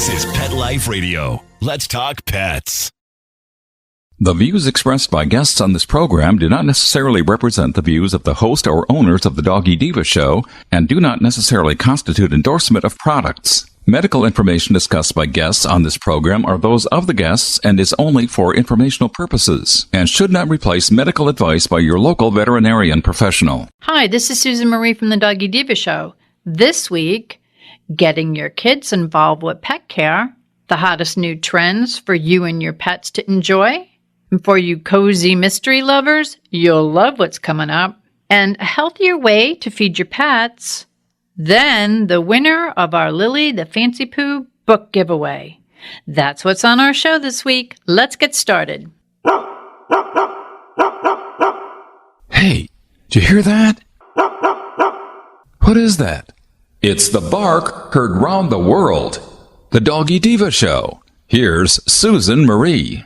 This is Pet Life Radio. Let's talk pets. The views expressed by guests on this program do not necessarily represent the views of the host or owners of the Doggy Diva show and do not necessarily constitute endorsement of products. Medical information discussed by guests on this program are those of the guests and is only for informational purposes and should not replace medical advice by your local veterinarian professional. Hi, this is Susan Marie from the Doggy Diva show. This week, getting your kids involved with pet care, the hottest new trends for you and your pets to enjoy. And for you cozy mystery lovers, you'll love what's coming up. And a healthier way to feed your pets. Then the winner of our Lily the Fancipoo book giveaway. That's what's on our show this week. Let's get started. Hey, did you hear that? What is that? It's the bark heard round the world. The Doggy Diva show. Here's Susan Marie.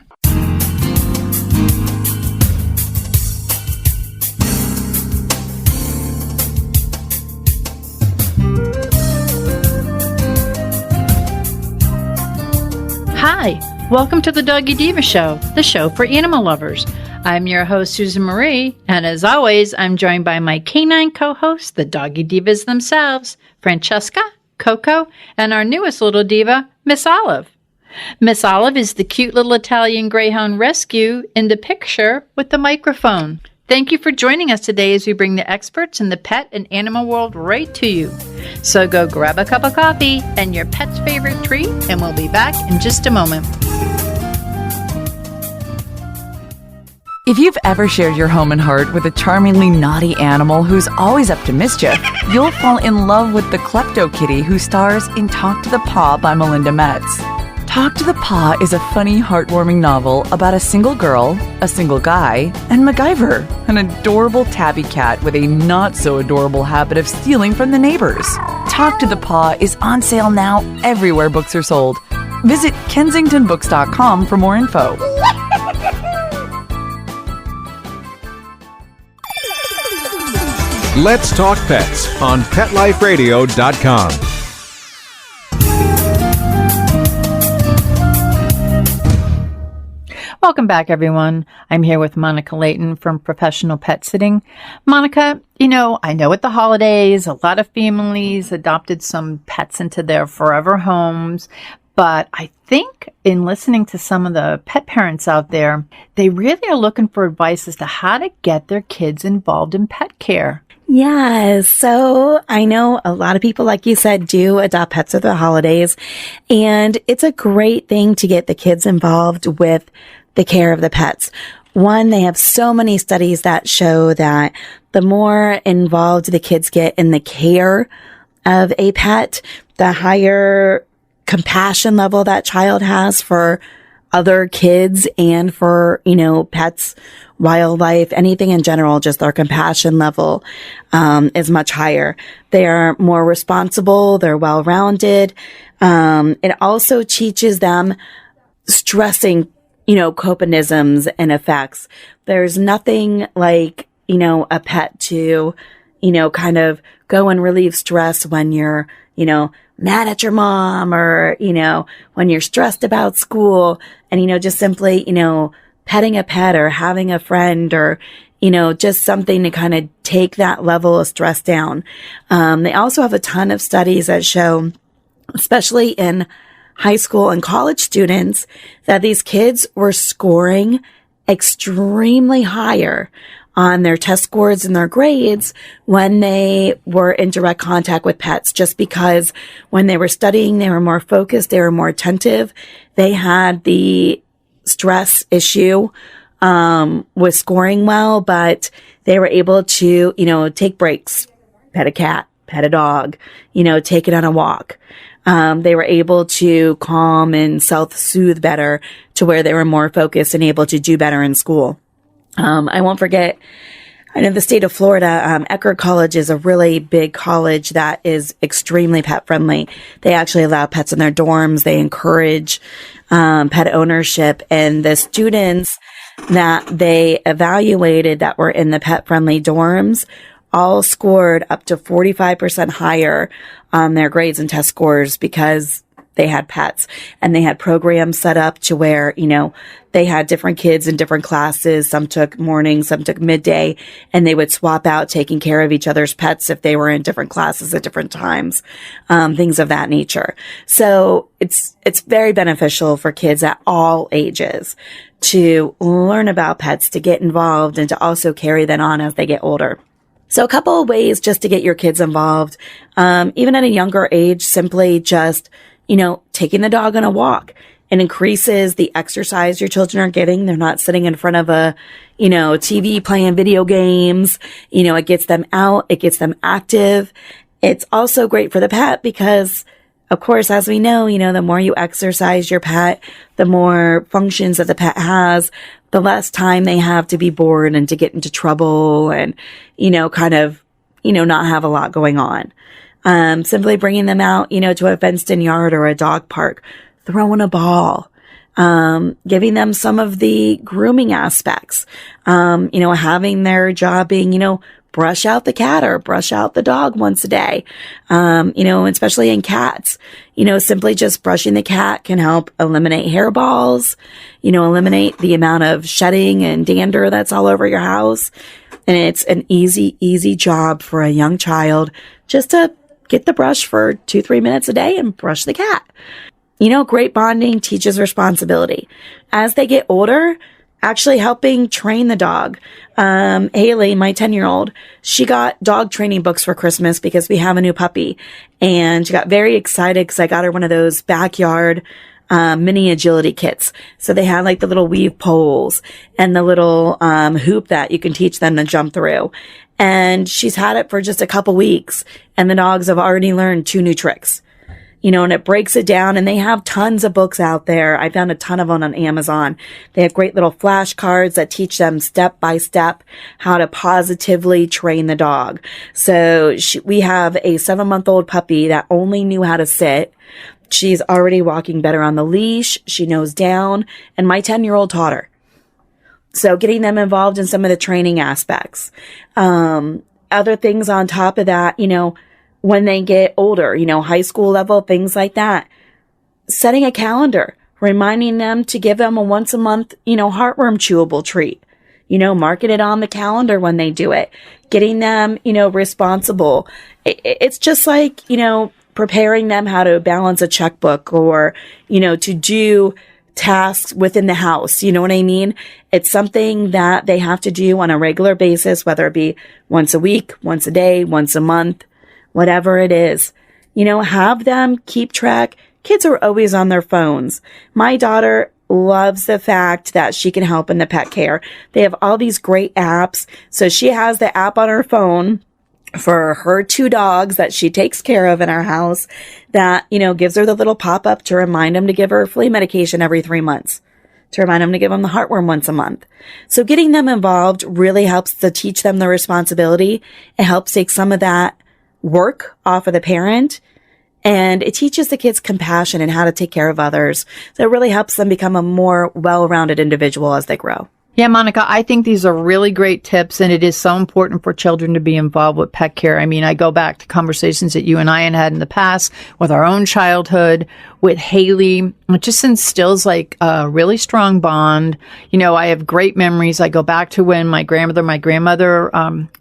Hi, welcome to the Doggy Diva show, the show for animal lovers. I'm your host, Susan Marie, and as always, I'm joined by my canine co-hosts, the Doggy Divas themselves, Francesca, Coco, and our newest little diva, Miss Olive. Miss Olive is the cute little Italian Greyhound rescue in the picture with the microphone. Thank you for joining us today as we bring the experts in the pet and animal world right to you. So go grab a cup of coffee and your pet's favorite treat, and we'll be back in just a moment. If you've ever shared your home and heart with a charmingly naughty animal who's always up to mischief, you'll fall in love with the Klepto Kitty who stars in Talk to the Paw by Melinda Metz. Talk to the Paw is a funny, heartwarming novel about a single girl, a single guy, and MacGyver, an adorable tabby cat with a not-so-adorable habit of stealing from the neighbors. Talk to the Paw is on sale now everywhere books are sold. Visit kensingtonbooks.com for more info. Let's Talk Pets on PetLifeRadio.com. Welcome back, everyone. I'm here with Monica Leighton from Professional Pet Sitting. Monica, I know at the holidays, a lot of families adopted some pets into their forever homes, but I think in listening to some of the pet parents out there, they really are looking for advice as to how to get their kids involved in pet care. Yeah, so I know a lot of people, like you said, do adopt pets at the holidays, and it's a great thing to get the kids involved with the care of the pets. One, they have so many studies that show that the more involved the kids get in the care of a pet, the higher compassion level that child has for other kids and for, pets, wildlife, anything in general, just their compassion level is much higher. They are more responsible. They're well-rounded. It also teaches them stressing copanisms and effects. There's nothing like, a pet to, kind of go and relieve stress when you're, mad at your mom or, when you're stressed about school and, just simply, petting a pet or having a friend or, just something to kind of take that level of stress down. They also have a ton of studies that show, especially in high school and college students, that these kids were scoring extremely higher on their test scores and their grades when they were in direct contact with pets, just because when they were studying, they were more focused, they were more attentive. They had the stress issue with scoring well, but they were able to, take breaks, pet a cat, pet a dog, take it on a walk. They were able to calm and self-soothe better to where they were more focused and able to do better in school. I won't forget, I know the state of Florida, Eckerd College is a really big college that is extremely pet friendly. They actually allow pets in their dorms. They encourage pet ownership, and the students that they evaluated that were in the pet friendly dorms all scored up to 45% higher on their grades and test scores because they had pets, and they had programs set up to where, they had different kids in different classes. Some took morning, some took midday, and they would swap out taking care of each other's pets if they were in different classes at different times, things of that nature. So it's very beneficial for kids at all ages to learn about pets, to get involved, and to also carry that on as they get older. So a couple of ways just to get your kids involved, even at a younger age, simply just, taking the dog on a walk. It increases the exercise your children are getting. They're not sitting in front of a, TV playing video games. It gets them out. It gets them active. It's also great for the pet because, of course, as we know, the more you exercise your pet, the more functions that the pet has, the less time they have to be bored and to get into trouble and, not have a lot going on. Simply bringing them out, to a fenced-in yard or a dog park, throwing a ball, giving them some of the grooming aspects, having their job being, brush out the cat or brush out the dog once a day. Especially in cats, simply just brushing the cat can help eliminate hairballs, eliminate the amount of shedding and dander that's all over your house. And it's an easy job for a young child just to get the brush for 2-3 minutes a day and brush the cat. Great bonding teaches responsibility. As they get older, actually helping train the dog. Haley, my 10-year-old, she got dog training books for Christmas because we have a new puppy. And she got very excited because I got her one of those backyard mini agility kits. So they had like the little weave poles and the little hoop that you can teach them to jump through. And she's had it for just a couple weeks, and the dogs have already learned 2 new tricks. And it breaks it down, and they have tons of books out there. I found a ton of them on Amazon. They have great little flashcards that teach them step by step how to positively train the dog. So we have a 7-month-old puppy that only knew how to sit. She's already walking better on the leash. She knows down, and my 10-year-old taught her. So getting them involved in some of the training aspects. Other things on top of that, when they get older, high school level, things like that. Setting a calendar, reminding them to give them a once a month, heartworm chewable treat. Marking it on the calendar when they do it. Getting them, responsible. It's just like, preparing them how to balance a checkbook or, to do tasks within the house. You know what I mean? It's something that they have to do on a regular basis, whether it be once a week, once a day, once a month, whatever it is. Have them keep track. Kids are always on their phones. My daughter loves the fact that she can help in the pet care. They have all these great apps. So she has the app on her phone for her 2 dogs that she takes care of in our house that, gives her the little pop-up to remind them to give her flea medication every 3 months, to remind them to give them the heartworm once a month. So getting them involved really helps to teach them the responsibility. It helps take some of that work off of the parent, and it teaches the kids compassion and how to take care of others. So it really helps them become a more well-rounded individual as they grow. Yeah, Monica, I think these are really great tips, and it is so important for children to be involved with pet care. I mean, I go back to conversations that you and I had in the past with our own childhood, with Haley. It just instills like a really strong bond. I have great memories. I go back to when my grandmother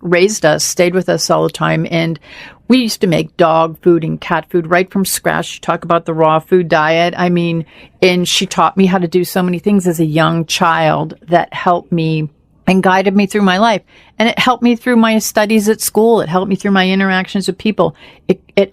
raised us, stayed with us all the time, and we used to make dog food and cat food right from scratch. She talked about the raw food diet. I mean, and she taught me how to do so many things as a young child that helped me and guided me through my life. And it helped me through my studies at school. It helped me through my interactions with people. It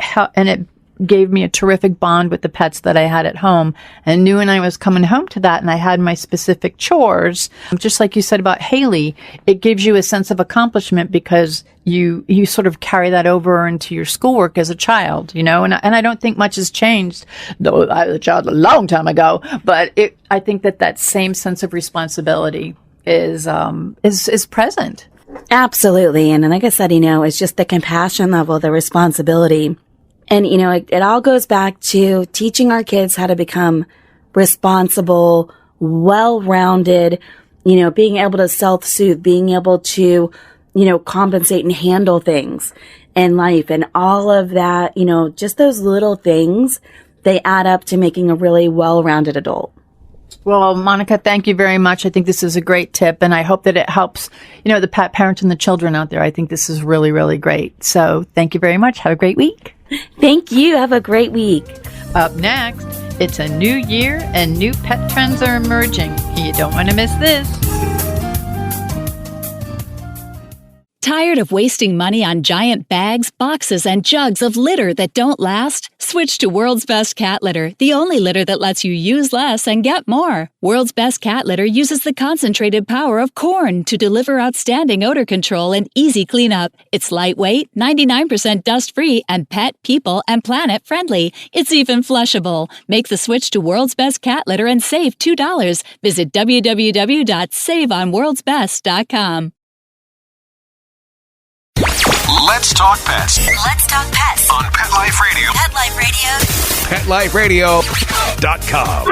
gave me a terrific bond with the pets that I had at home. And knew when I was coming home to that and I had my specific chores, just like you said about Haley, it gives you a sense of accomplishment because you sort of carry that over into your schoolwork as a child, and I don't think much has changed, though I was a child a long time ago, but I think that same sense of responsibility is present. Absolutely. And like I said, it's just the compassion level, the responsibility. And, it all goes back to teaching our kids how to become responsible, well-rounded, being able to self-soothe, being able to, compensate and handle things in life and all of that, just those little things they add up to making a really well-rounded adult. Well, Monica, thank you very much. I think this is a great tip, and I hope that it helps, the pet parents and the children out there. I think this is really, really great. So thank you very much. Have a great week. Thank you. Have a great week. Up next, it's a new year and new pet trends are emerging. You don't want to miss this. Tired of wasting money on giant bags, boxes, and jugs of litter that don't last? Switch to World's Best Cat Litter, the only litter that lets you use less and get more. World's Best Cat Litter uses the concentrated power of corn to deliver outstanding odor control and easy cleanup. It's lightweight, 99% dust-free, and pet, people, and planet friendly. It's even flushable. Make the switch to World's Best Cat Litter and save $2. Visit www.saveonworldsbest.com. Let's talk pets Let's talk pets on Pet Life Radio. Pet Life Radio. PetLifeRadio.com.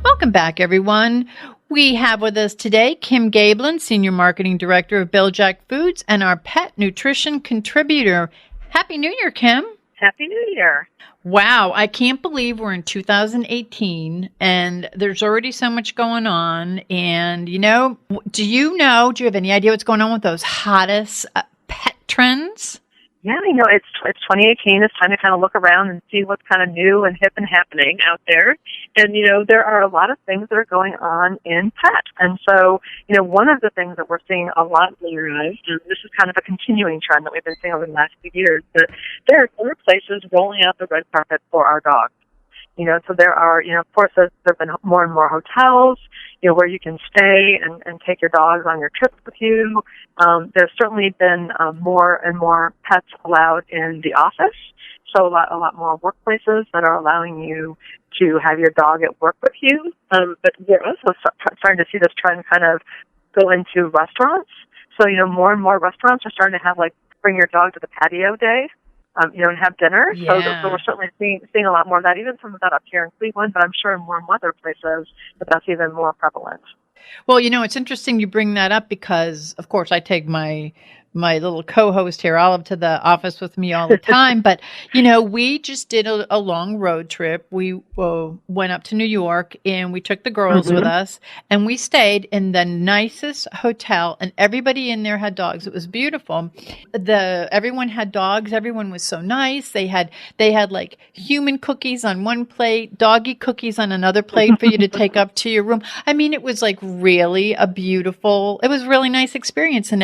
Welcome back, everyone. We have with us today Kim Gaebelein, Senior Marketing Director of Bil-Jac Foods, and our pet nutrition contributor. Happy New Year, Kim. Happy New Year. Wow, I can't believe we're in 2018 and there's already so much going on. And, do you have any idea what's going on with those hottest pet trends? Yeah, it's 2018. It's time to kind of look around and see what's kind of new and hip and happening out there. And, there are a lot of things that are going on in pet. And so, one of the things that we're seeing a lot rise, and this is kind of a continuing trend that we've been seeing over the last few years, that there are more places rolling out the red carpet for our dogs. So there are, of course, there have been more and more hotels, where you can stay and take your dogs on your trips with you. There's certainly been more and more pets allowed in the office. So a lot more workplaces that are allowing you to have your dog at work with you. But we're also starting to see this trend kind of go into restaurants. So, more and more restaurants are starting to have, bring your dog to the patio day. And have dinner. Yeah. So we're certainly seeing a lot more of that, even some of that up here in Cleveland, but I'm sure in more and other places that's even more prevalent. Well, it's interesting you bring that up because, of course, I take my little co-host here, Olive, to the office with me all the time. But, we just did a long road trip. We went up to New York and we took the girls with us and we stayed in the nicest hotel and everybody in there had dogs. It was beautiful. Everyone had dogs. Everyone was so nice. They had like human cookies on one plate, doggy cookies on another plate for you to take up to your room. I mean, it was it was really nice experience and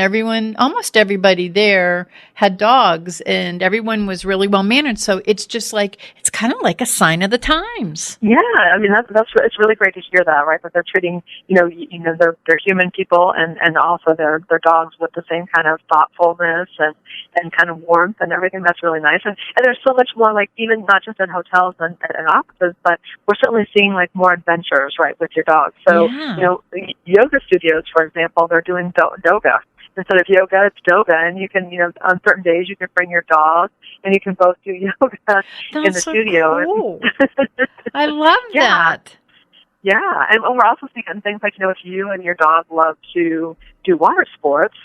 almost everybody there had dogs and everyone was really well mannered. So it's just it's kind of like a sign of the times. Yeah, I mean it's really great to hear that, right? That they're treating they're human people and also their dogs with the same kind of thoughtfulness and kind of warmth and everything. That's really nice. And there's so much more even not just in hotels and offices, but we're certainly seeing more adventures, right, with your dog. So yoga studios, for example, they're doing yoga. Instead of yoga, it's doga, and you can, on certain days you can bring your dog, and you can both do yoga in the studio. Cool. I love that. Yeah, and we're also seeing things like, if you and your dog love to do water sports,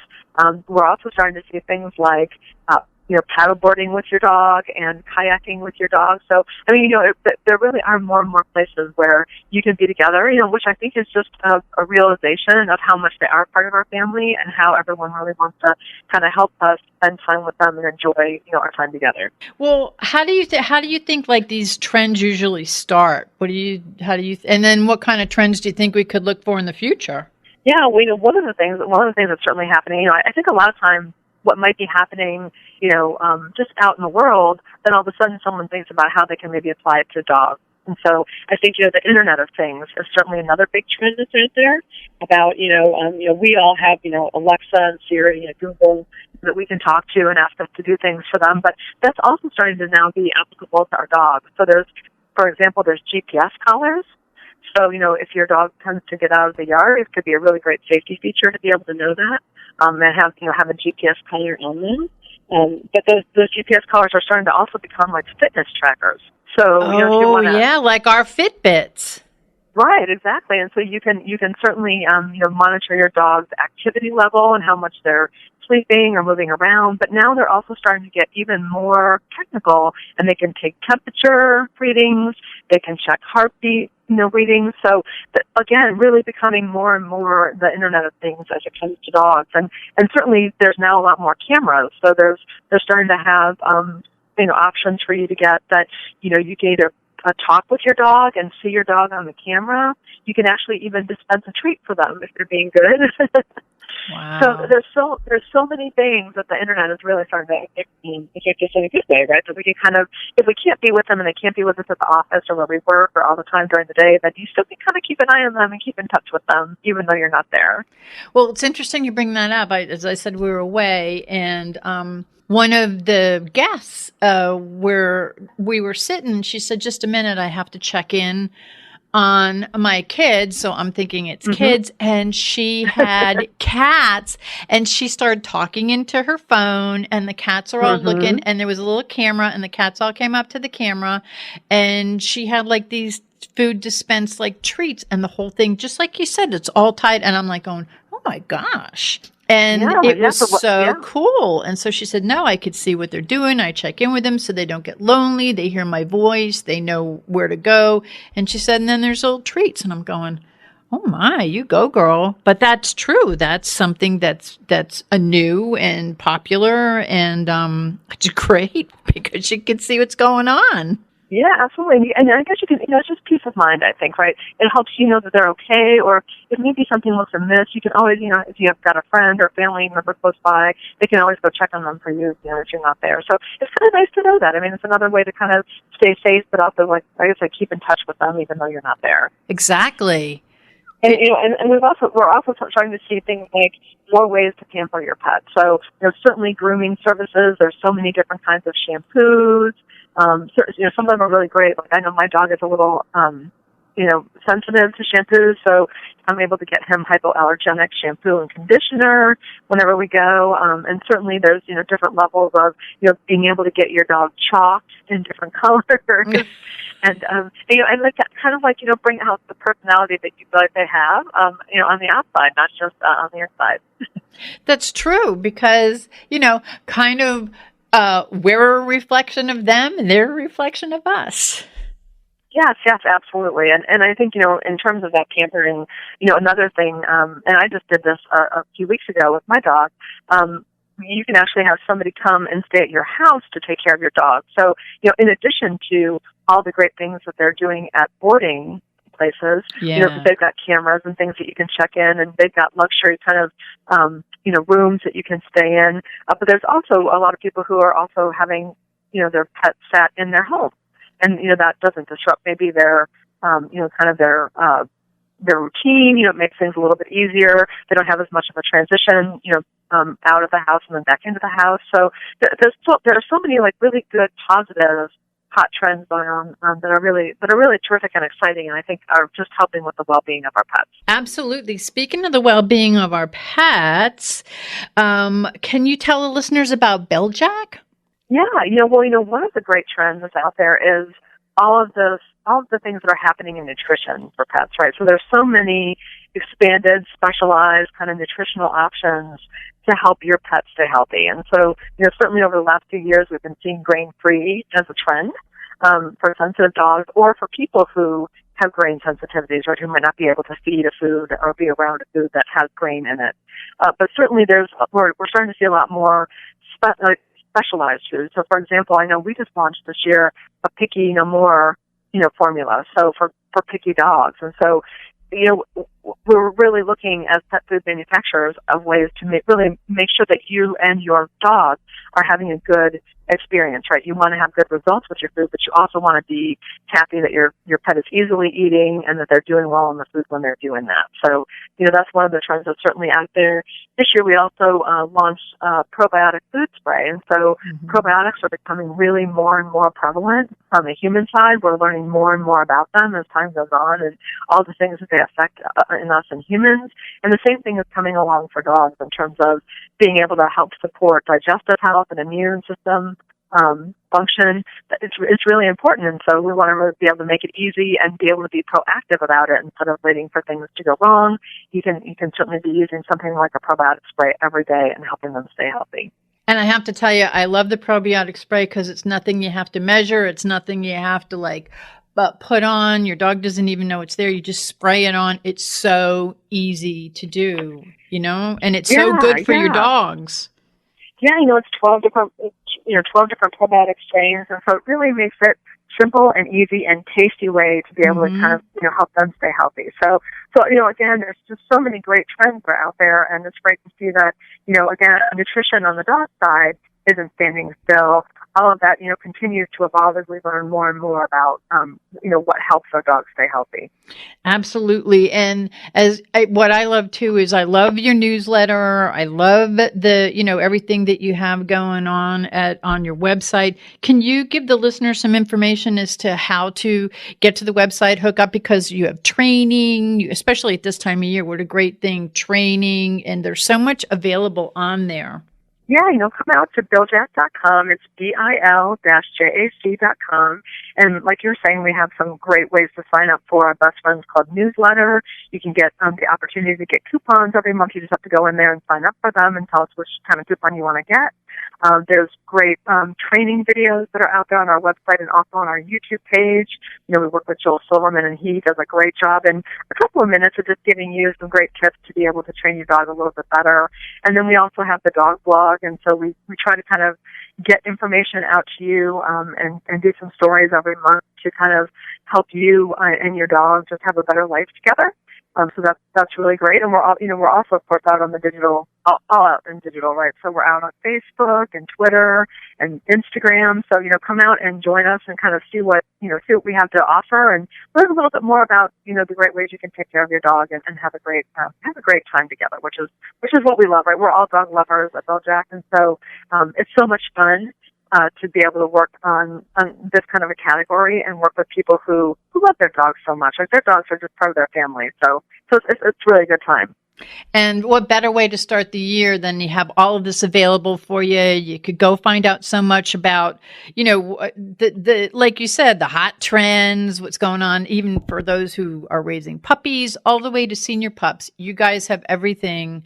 we're also starting to see things like, paddleboarding with your dog and kayaking with your dog. So, I mean, there really are more and more places where you can be together, which I think is just a realization of how much they are part of our family and how everyone really wants to kind of help us spend time with them and enjoy, our time together. Well, how do you think these trends usually start? And then what kind of trends do you think we could look for in the future? Yeah, one of the things that's certainly happening, I think a lot of times what might be happening, just out in the world, then all of a sudden someone thinks about how they can maybe apply it to dogs. And so I think, the Internet of Things is certainly another big trend that's out there about, we all have, Alexa and Siri and Google that we can talk to and ask them to do things for them. But that's also starting to now be applicable to our dogs. So for example, there's GPS collars. So, if your dog tends to get out of the yard, it could be a really great safety feature to be able to know that and have a GPS collar on them. But those GPS collars are starting to also become like fitness trackers. So, if you want to... yeah, like our Fitbits. Right, exactly. And so you can certainly monitor your dog's activity level and how much they're sleeping or moving around. But now they're also starting to get even more technical, and they can take temperature readings, they can check heartbeat readings. So again, really becoming more and more the Internet of Things as it comes to dogs. And certainly there's now a lot more cameras. So they're starting to have options for you to get that you can either talk with your dog and see your dog on the camera. You can actually even dispense a treat for them if they're being good. Wow. So there's so many things that the Internet is really starting to affect us in a good way, right? So we can if we can't be with them and they can't be with us at the office or where we work or all the time during the day, then you still can kind of keep an eye on them and keep in touch with them, even though you're not there. Well, it's interesting you bring that up. As I said, we were away, and one of the guests where we were sitting, she said, "Just a minute, I have to check in on my kids." So I'm thinking it's kids, and she had cats, and she started talking into her phone, and the cats are all looking, and there was a little camera, and the cats all came up to the camera, and she had like these food dispense like treats, and the whole thing, just like you said, it's all tied. And I'm like going, oh my gosh. And it was so cool. And so she said, no, I could see what they're doing. I check in with them so they don't get lonely. They hear my voice. They know where to go. And she said, and then there's little treats. And I'm going, oh my, you go, girl. But that's true. That's something that's a new and popular, and it's great because you can see what's going on. Yeah, absolutely. And I guess you can, it's just peace of mind, I think, right? It helps you know that they're okay, or if maybe something looks amiss, you can always, if you have got a friend or family member close by, they can always go check on them for you, if you're not there. So it's kind of nice to know that. I mean, it's another way to kind of stay safe, but also, like I guess, keep in touch with them even though you're not there. Exactly. And and we're also starting to see things like more ways to pamper your pet. So certainly grooming services. There's so many different kinds of shampoos. Some of them are really great. Like I know my dog is a little sensitive to shampoos, so I'm able to get him hypoallergenic shampoo and conditioner whenever we go. And certainly there's different levels of being able to get your dog chalked in different colors. And like that kind of like bring out the personality that you feel like they have on the outside, not just on the inside. That's true, because kind of we're a reflection of them and they're a reflection of us. Yes, absolutely. And I think, in terms of that pampering, another thing, and I just did this a few weeks ago with my dog, you can actually have somebody come and stay at your house to take care of your dog. So, in addition to all the great things that they're doing at boarding places, they've got cameras and things that you can check in, and they've got luxury kind of, rooms that you can stay in. But there's also a lot of people who are also having, their pets sat in their home. And, that doesn't disrupt maybe their, kind of their routine. It makes things a little bit easier. They don't have as much of a transition, out of the house and then back into the house. So there are so many like really good, positive, hot trends going on that are really terrific and exciting, and I think are just helping with the well-being of our pets. Absolutely. Speaking of the well-being of our pets, can you tell the listeners about Bil-Jac? Yeah, one of the great trends that's out there is all of the things that are happening in nutrition for pets, right? So there's so many expanded, specialized kind of nutritional options to help your pet stay healthy. And so, certainly over the last few years, we've been seeing grain-free as a trend for sensitive dogs, or for people who have grain sensitivities, right, who might not be able to feed a food or be around a food that has grain in it. But certainly we're starting to see a lot more specialized foods. So, for example, I know we just launched this year a Picky No More, formula. So for picky dogs, and so we're really looking as pet food manufacturers of ways to really make sure that you and your dog are having a good experience, right? You want to have good results with your food, but you also want to be happy that your pet is easily eating and that they're doing well on the food when they're doing that. So, that's one of the trends that's certainly out there. This year we also launched probiotic food spray, and so probiotics are becoming really more and more prevalent on the human side. We're learning more and more about them as time goes on, and all the things that they affect in us and humans. And the same thing is coming along for dogs in terms of being able to help support digestive health and immune system function, it's really important. And so we want to really be able to make it easy and be able to be proactive about it instead of waiting for things to go wrong. You can certainly be using something like a probiotic spray every day and helping them stay healthy. And I have to tell you, I love the probiotic spray because it's nothing you have to measure. It's nothing you have to but put on. Your dog doesn't even know it's there. You just spray it on. It's so easy to do, and it's so good for your dogs. Yeah, it's 12 different probiotic strains, and so it really makes it simple and easy and tasty way to be able to kind of, help them stay healthy. So, again, there's just so many great trends that are out there, and it's great to see that, again, nutrition on the dog side isn't standing still. All of that, continues to evolve as we learn more and more about, what helps our dogs stay healthy. Absolutely. And what I love too is I love your newsletter. I love the, everything that you have going on on your website. Can you give the listeners some information as to how to get to the website, hook up, because you have training, especially at this time of year, what a great thing, training, and there's so much available on there. Yeah, come out to Bil-Jac.com. It's BIL-JAC.com. And like you were saying, we have some great ways to sign up for our Best Friends Club newsletter. You can get the opportunity to get coupons every month. You just have to go in there and sign up for them and tell us which kind of coupon you want to get. There's great training videos that are out there on our website and also on our YouTube page. We work with Joel Silverman, and he does a great job in a couple of minutes of just giving you some great tips to be able to train your dog a little bit better. And then we also have the dog blog, and so we try to kind of get information out to you and do some stories every month to kind of help you and your dog just have a better life together. So that's really great, and we're also of course out on the digital, all out in digital, right? So we're out on Facebook and Twitter and Instagram. So come out and join us and kind of see what we have to offer and learn a little bit more about the great ways you can take care of your dog and have a great time together, which is what we love, right? We're all dog lovers at Bil-Jac, and so it's so much fun to be able to work on this kind of a category and work with people who love their dogs so much. Like, their dogs are just part of their family. So it's really a good time. And what better way to start the year than you have all of this available for you? You could go find out so much about, the like you said, the hot trends, what's going on, even for those who are raising puppies, all the way to senior pups. You guys have everything,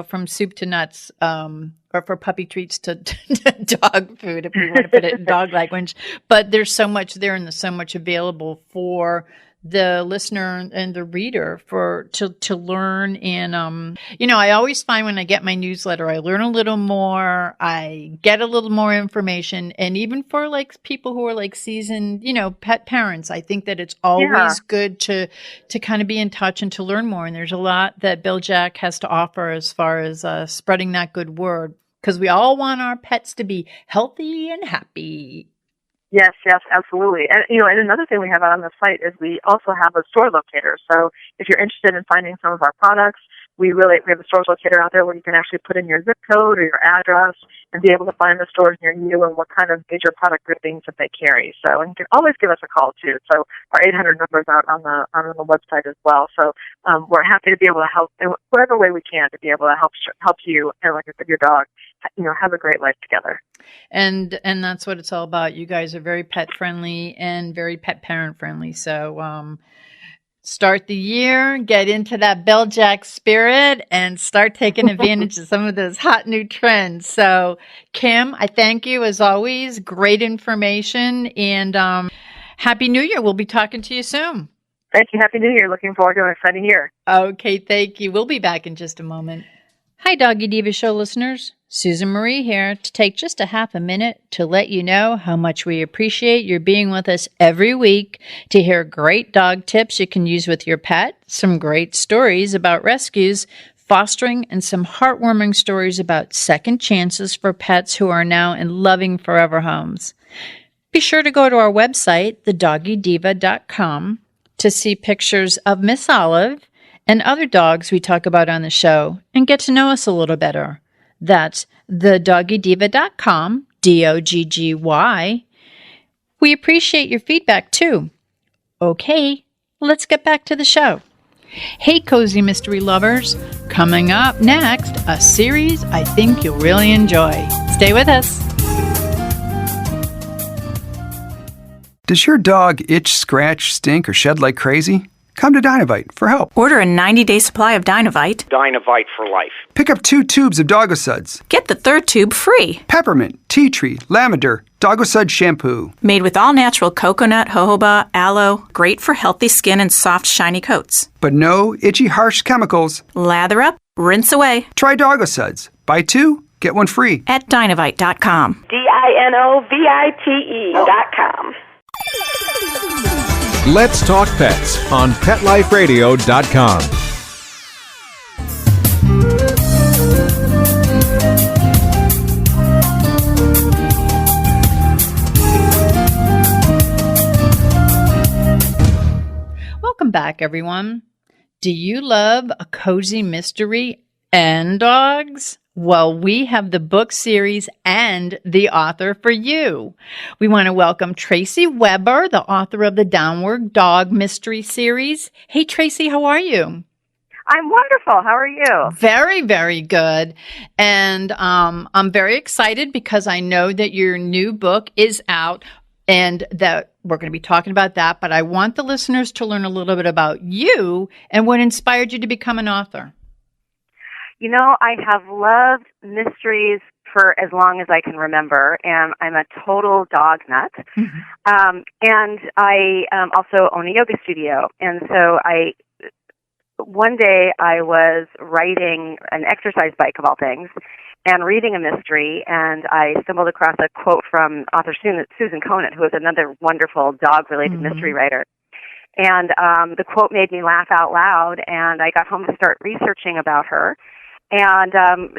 from soup to nuts, or for puppy treats to dog food, if we want to put it in dog language. But there's so much there, and there's so much available for the listener and the reader to learn. And I always find when I get my newsletter, I learn a little more, I get a little more information. And even for people who are seasoned pet parents, I think that it's always good to kind of be in touch and to learn more. And there's a lot that Bil-Jac has to offer as far as spreading that good word, because we all want our pets to be healthy and happy. Yes, absolutely. And and another thing we have out on the site is we also have a store locator. So if you're interested in finding some of our products, we have a store locator out there where you can actually put in your zip code or your address and be able to find the stores near you and what kind of major product groupings that they carry. So, and you can always give us a call too. So our 800 number is out on the website as well. So we're happy to be able to help in whatever way we can to be able to help you and, like I said, your dog, have a great life together. And that's what it's all about. You guys are very pet friendly and very pet parent friendly. So start the year, get into that Bil-Jac spirit, and start taking advantage of some of those hot new trends. So, Kim, I thank you as always. Great information, and Happy New Year. We'll be talking to you soon. Thank you. Happy New Year. Looking forward to an exciting year. Okay, thank you. We'll be back in just a moment. Hi, Doggy Diva Show listeners. Susan Marie here to take just a half a minute to let you know how much we appreciate your being with us every week to hear great dog tips you can use with your pet, some great stories about rescues, fostering, and some heartwarming stories about second chances for pets who are now in loving forever homes. Be sure to go to our website, thedoggydiva.com, to see pictures of Miss Olive and other dogs we talk about on the show and get to know us a little better. That's thedoggydiva.com, DOGGY. We appreciate your feedback too. Okay, let's get back to the show. Hey, cozy mystery lovers. Coming up next, a series I think you'll really enjoy. Stay with us. Does your dog itch, scratch, stink, or shed like crazy? Come to Dynavite for help. Order a 90-day supply of Dynavite. Dynavite for life. Pick up 2 tubes of Doggosuds. Get the 3rd tube free. Peppermint, tea tree, lavender, Doggosud shampoo. Made with all-natural coconut, jojoba, aloe. Great for healthy skin and soft, shiny coats. But no itchy, harsh chemicals. Lather up, rinse away. Try Doggosuds. Buy 2, get 1 free. At Dynavite.com. DINOVITE.com. Let's Talk Pets on PetLifeRadio.com. Welcome back, everyone. Do you love a cozy mystery and dogs? Well, we have the book series and the author for you. We want to welcome Tracy Weber, the author of the Downward Dog Mystery Series. Hey, Tracy, how are you? I'm wonderful. How are you? Very, very good. And I'm very excited because I know that your new book is out and that we're going to be talking about that. But I want the listeners to learn a little bit about you and what inspired you to become an author. You know, I have loved mysteries for as long as I can remember, and I'm a total dog nut. Mm-hmm. And I also own a yoga studio. And so one day I was riding an exercise bike, of all things, and reading a mystery, and I stumbled across a quote from author Susan Conant, who is another wonderful dog-related mystery writer. And the quote made me laugh out loud, and I got home to start researching about her. And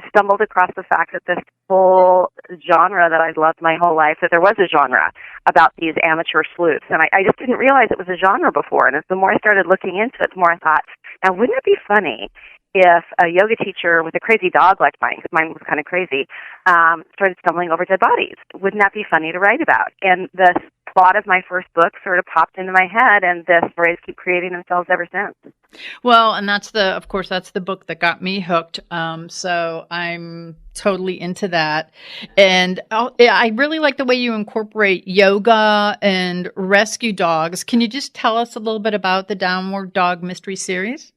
stumbled across the fact that this whole genre that I'd loved my whole life, that there was a genre about these amateur sleuths. And I just didn't realize it was a genre before. And the more I started looking into it, the more I thought, now wouldn't it be funny if a yoga teacher with a crazy dog like mine, because mine was kind of crazy, started stumbling over dead bodies? Wouldn't that be funny to write about? And the plot of my first book sort of popped into my head, and the stories keep creating themselves ever since. Well, and that's the book that got me hooked. So I'm totally into that. And I really like the way you incorporate yoga and rescue dogs. Can you just tell us a little bit about the Downward Dog Mystery Series?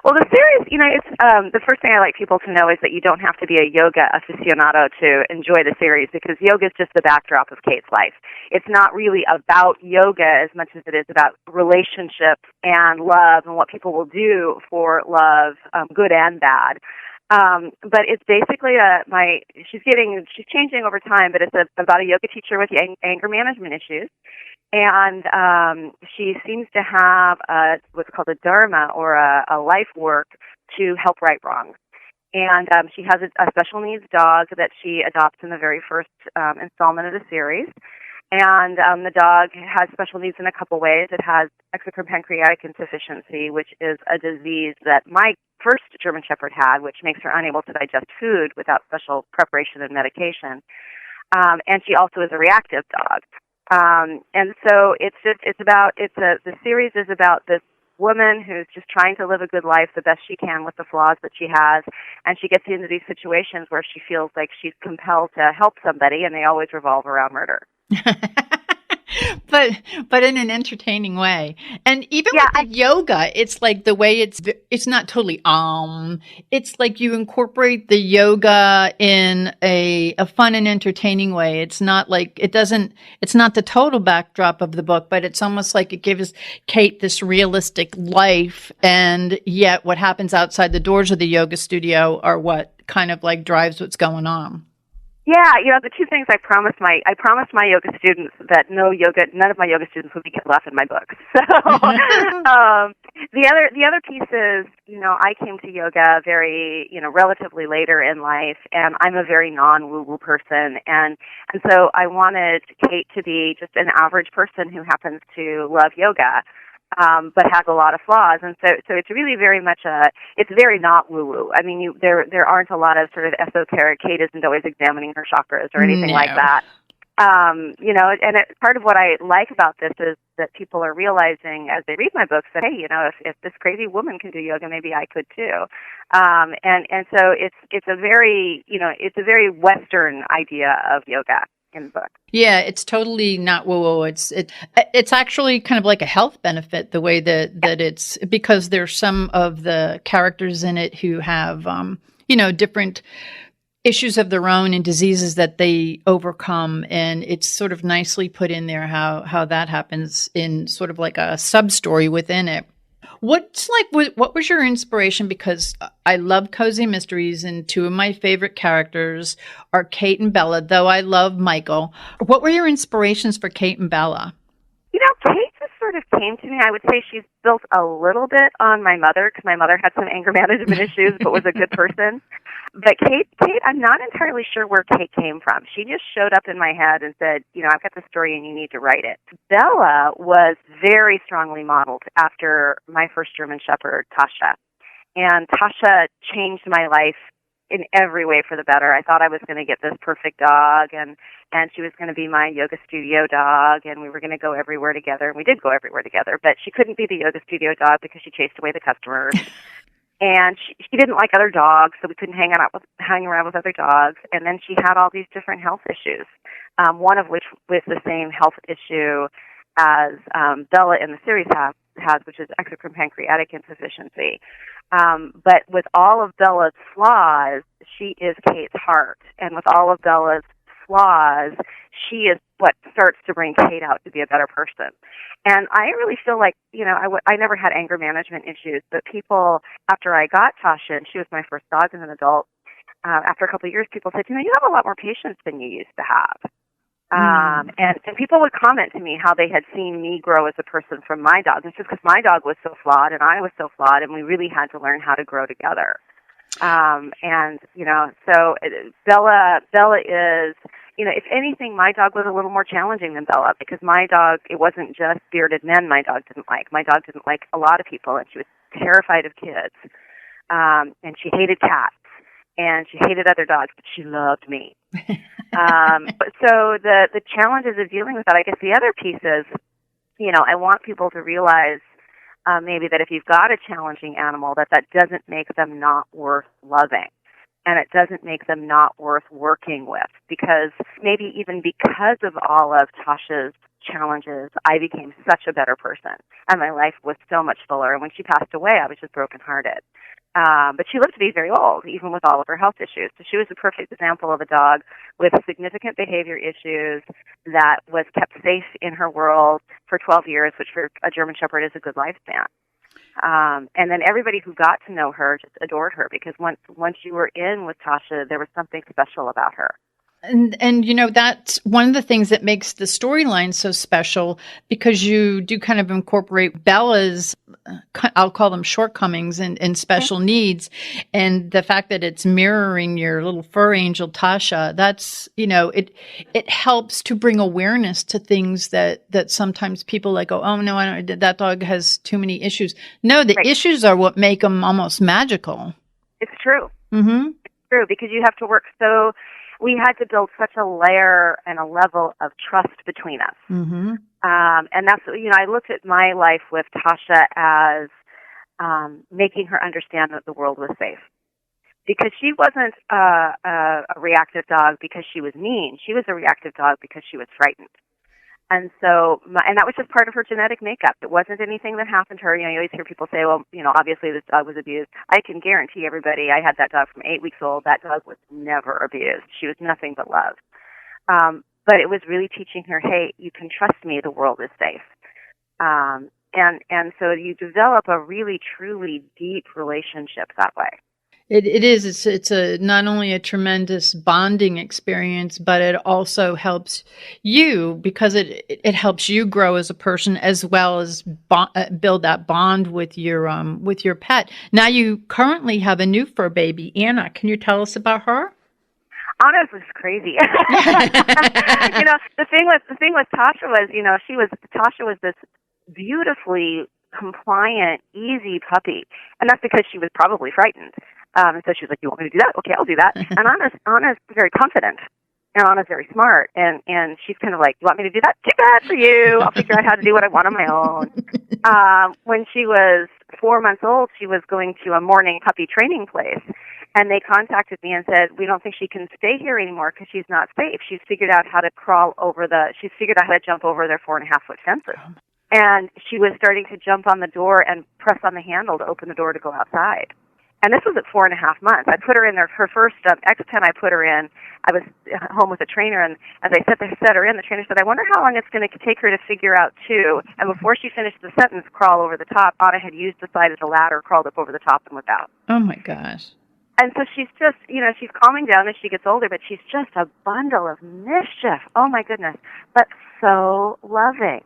Well, the series, it's the first thing I like people to know is that you don't have to be a yoga aficionado to enjoy the series, because yoga is just the backdrop of Kate's life. It's not really about yoga as much as it is about relationships and love and what people will do for love, good and bad. But it's basically she's changing over time, but it's about a yoga teacher with anger management issues. And she seems to have what's called a dharma, or a life work, to help right wrongs. And she has a special needs dog that she adopts in the very first installment of the series. And the dog has special needs in a couple ways. It has exocrine pancreatic insufficiency, which is a disease that my first German Shepherd had, which makes her unable to digest food without special preparation and medication. And she also is a reactive dog. And so the series is about this woman who's just trying to live a good life the best she can with the flaws that she has, and she gets into these situations where she feels like she's compelled to help somebody, and they always revolve around murder. but in an entertaining way. And even with the yoga, it's like the way it's not totally it's like you incorporate the yoga in a fun and entertaining way. It's not like it's not the total backdrop of the book, but it's almost like it gives Kate this realistic life, and yet what happens outside the doors of the yoga studio are what kind of like drives what's going on. Yeah, the two things I promised my yoga students that none of my yoga students would be left in my books. So the other piece is, I came to yoga very, relatively later in life, and I'm a very non-woo-woo person, and so I wanted Kate to be just an average person who happens to love yoga. But has a lot of flaws, and so it's really very much it's very not woo-woo. I mean, there aren't a lot of sort of esoteric. Kate isn't always examining her chakras or anything like that. And part of what I like about this is that people are realizing as they read my books that, hey, if this crazy woman can do yoga, maybe I could too. And so it's a very Western idea of yoga. in the book. Yeah, it's totally not woo-woo. It's actually kind of like a health benefit, the way that it's, because there's some of the characters in it who have, different issues of their own and diseases that they overcome. And it's sort of nicely put in there how that happens in sort of like a sub-story within it. What was your inspiration? Because I love cozy mysteries, and two of my favorite characters are Kate and Bella, though I love Michael. What were your inspirations for Kate and Bella? Kate just sort of came to me. I would say she's built a little bit on my mother, because my mother had some anger management issues, but was a good person. But Kate, I'm not entirely sure where Kate came from. She just showed up in my head and said, I've got the story and you need to write it. Bella was very strongly modeled after my first German Shepherd, Tasha. And Tasha changed my life in every way for the better. I thought I was going to get this perfect dog, and she was going to be my yoga studio dog, and we were going to go everywhere together. And we did go everywhere together, but she couldn't be the yoga studio dog because she chased away the customers. And she didn't like other dogs, so we couldn't hang around with other dogs. And then she had all these different health issues, one of which was the same health issue as Bella in the series has, which is exocrine pancreatic insufficiency. But with all of Bella's flaws, she is Kate's heart. And with all of Bella's flaws, she is what starts to bring Kate out to be a better person. And I really feel like, I never had anger management issues, but people, after I got Tasha, and she was my first dog as an adult, after a couple of years, people said, you have a lot more patience than you used to have. And people would comment to me how they had seen me grow as a person from my dog. It's just because my dog was so flawed and I was so flawed, and we really had to learn how to grow together. So Bella is, if anything, my dog was a little more challenging than Bella, because my dog, it wasn't just bearded men my dog didn't like. My dog didn't like a lot of people, and she was terrified of kids. And she hated cats, and she hated other dogs, but she loved me. So the challenges of dealing with that, I guess the other piece is, I want people to realize maybe that if you've got a challenging animal, that doesn't make them not worth loving. And it doesn't make them not worth working with, because maybe even because of all of Tasha's challenges, I became such a better person, and my life was so much fuller. And when she passed away, I was just brokenhearted. But she lived to be very old, even with all of her health issues. So she was a perfect example of a dog with significant behavior issues that was kept safe in her world for 12 years, which for a German Shepherd is a good lifespan. And then everybody who got to know her just adored her, because once you were in with Tasha, there was something special about her. And that's one of the things that makes the storyline so special, because you do kind of incorporate Bella's, I'll call them shortcomings and special needs. And the fact that it's mirroring your little fur angel, Tasha, that's, it helps to bring awareness to things that sometimes people go, oh no, that dog has too many issues. No, the issues are what make them almost magical. It's true. Mm-hmm. It's true, because you have to work we had to build such a layer and a level of trust between us. Mm-hmm. And that's, I looked at my life with Tasha as making her understand that the world was safe. Because she wasn't a reactive dog because she was mean. She was a reactive dog because she was frightened. And so, and that was just part of her genetic makeup. It wasn't anything that happened to her. You always hear people say, well, obviously this dog was abused. I can guarantee everybody, I had that dog from 8 weeks old. That dog was never abused. She was nothing but love. But it was really teaching her, hey, you can trust me, the world is safe. And so you develop a really, truly deep relationship that way. It is. It's not only a tremendous bonding experience, but it also helps you, because it helps you grow as a person, as well as build that bond with your pet. Now you currently have a new fur baby, Anna. Can you tell us about her? Anna's was crazy. The thing with Tasha was, Tasha was this beautifully compliant, easy puppy, and that's because she was probably frightened. And so she was like, you want me to do that? Okay, I'll do that. And Anna's very confident, and Anna's very smart, and she's kind of like, you want me to do that? Too bad for you. I'll figure out how to do what I want on my own. When she was 4 months old, she was going to a morning puppy training place, And they contacted me and said, we don't think she can stay here anymore because she's not safe. She's figured out how to she's figured out how to jump over their 4.5-foot fences. And she was starting to jump on the door and press on the handle to open the door to go outside. And this was at 4.5 months. I put her in there. Her first X-Pen I put her in, I was home with a trainer, and as I set her in, the trainer said, I wonder how long it's going to take her to figure out 2. And before she finished the sentence, crawl over the top, Anna had used the side of the ladder, crawled up over the top, and was out. Oh, my gosh. And so she's just, she's calming down as she gets older, but she's just a bundle of mischief. Oh, my goodness. But so loving.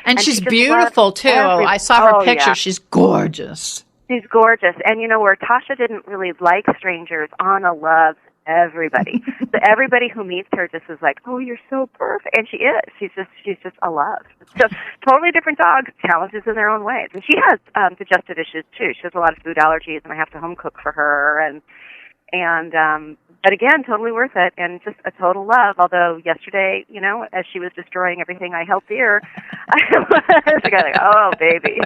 And she's beautiful, too. I saw her picture. Yeah. She's gorgeous. She's gorgeous. And, where Tasha didn't really like strangers, Anna loves everybody. So everybody who meets her just is like, oh, you're so perfect. And she is. She's just a love. So totally different dogs, challenges in their own ways. And she has digestive issues, too. She has a lot of food allergies, and I have to home cook for her. But again, totally worth it, and just a total love. Although yesterday, as she was destroying everything I held dear, I was like, oh, baby.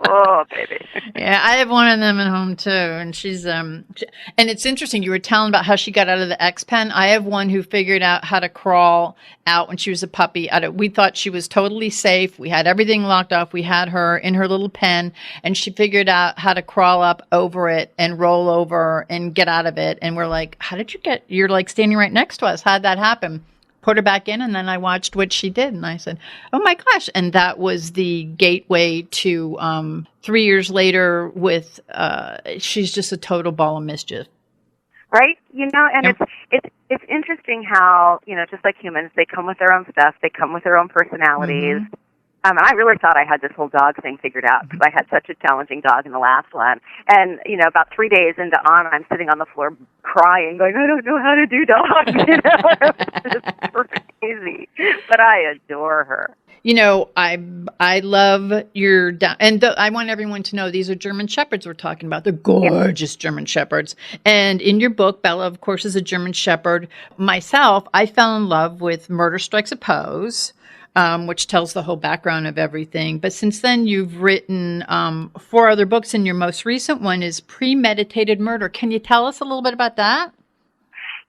Oh, baby. Yeah, I have one of them at home, too, and she's, and it's interesting, you were telling about how she got out of the X-Pen. I have one who figured out how to crawl out when she was a puppy. We thought she was totally safe. We had everything locked off. We had her in her little pen, and she figured out how to crawl up over it and roll over and get out of it, and we're like, how did you're like standing right next to us. How'd that happen? Put her back in, and then I watched what she did, and I said, oh my gosh. And that was the gateway to 3 years later with, she's just a total ball of mischief. Right? And it's interesting how, just like humans, they come with their own stuff. They come with their own personalities. Mm-hmm. And I really thought I had this whole dog thing figured out because I had such a challenging dog in the last one. And, about 3 days into Anna, I'm sitting on the floor crying, going, I don't know how to do dogs. It's just crazy. But I adore her. I love your and I want everyone to know these are German Shepherds we're talking about. They're gorgeous German Shepherds. And in your book, Bella, of course, is a German Shepherd. Myself, I fell in love with Murder Strikes a Pose, which tells the whole background of everything. But since then, you've written 4 other books, and your most recent one is Premeditated Murder. Can you tell us a little bit about that?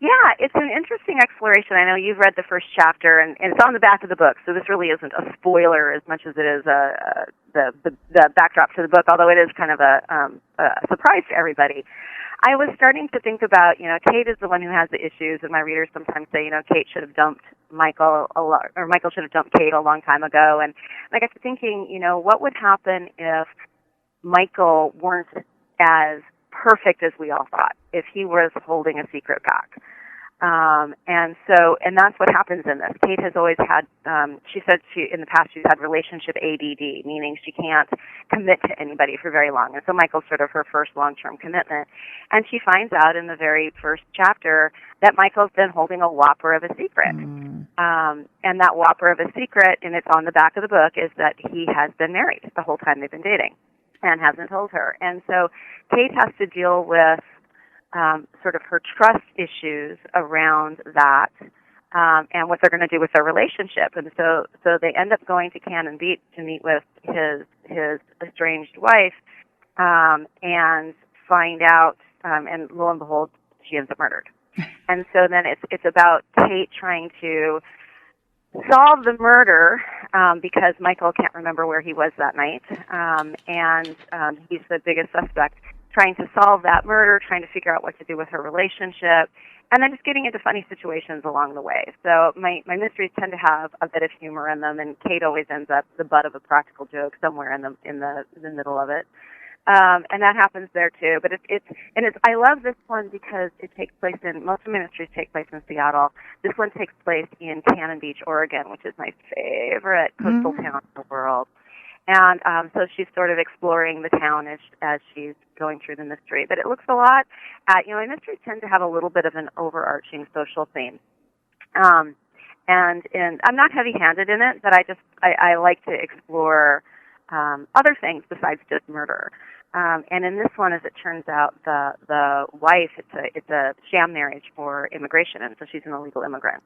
Yeah, it's an interesting exploration. I know you've read the first chapter, and it's on the back of the book, so this really isn't a spoiler as much as it is the backdrop to the book, although it is kind of a surprise to everybody. I was starting to think about, Kate is the one who has the issues, and my readers sometimes say, Kate should have dumped Michael or Michael should have dumped Kate a long time ago. And I got to thinking, what would happen if Michael weren't as perfect as we all thought, if he was holding a secret back? And that's what happens in this. Kate has always had, she said in the past she's had relationship ADD, meaning she can't commit to anybody for very long. And so Michael's sort of her first long-term commitment. And she finds out in the very first chapter that Michael's been holding a whopper of a secret. And that whopper of a secret, and it's on the back of the book, is that he has been married the whole time they've been dating and hasn't told her. And so Kate has to deal with sort of her trust issues around that, and what they're going to do with their relationship. And so they end up going to Cannon Beach to meet with his estranged wife, and find out, and lo and behold, she ends up murdered. And so then it's about Kate trying to solve the murder, because Michael can't remember where he was that night, and he's the biggest suspect, trying to solve that murder, trying to figure out what to do with her relationship, and then just getting into funny situations along the way. So my mysteries tend to have a bit of humor in them, and Kate always ends up the butt of a practical joke somewhere in the middle of it. And that happens there too. But I love this one because it takes place most of my mysteries take place in Seattle. This one takes place in Cannon Beach, Oregon, which is my favorite coastal town in the world. And so she's sort of exploring the town as she's going through the mystery. But it looks a lot at, my mysteries tend to have a little bit of an overarching social theme. And I'm not heavy-handed in it, but I like to explore other things besides just murder. And in this one, as it turns out, the wife, it's a sham marriage for immigration, and so she's an illegal immigrant.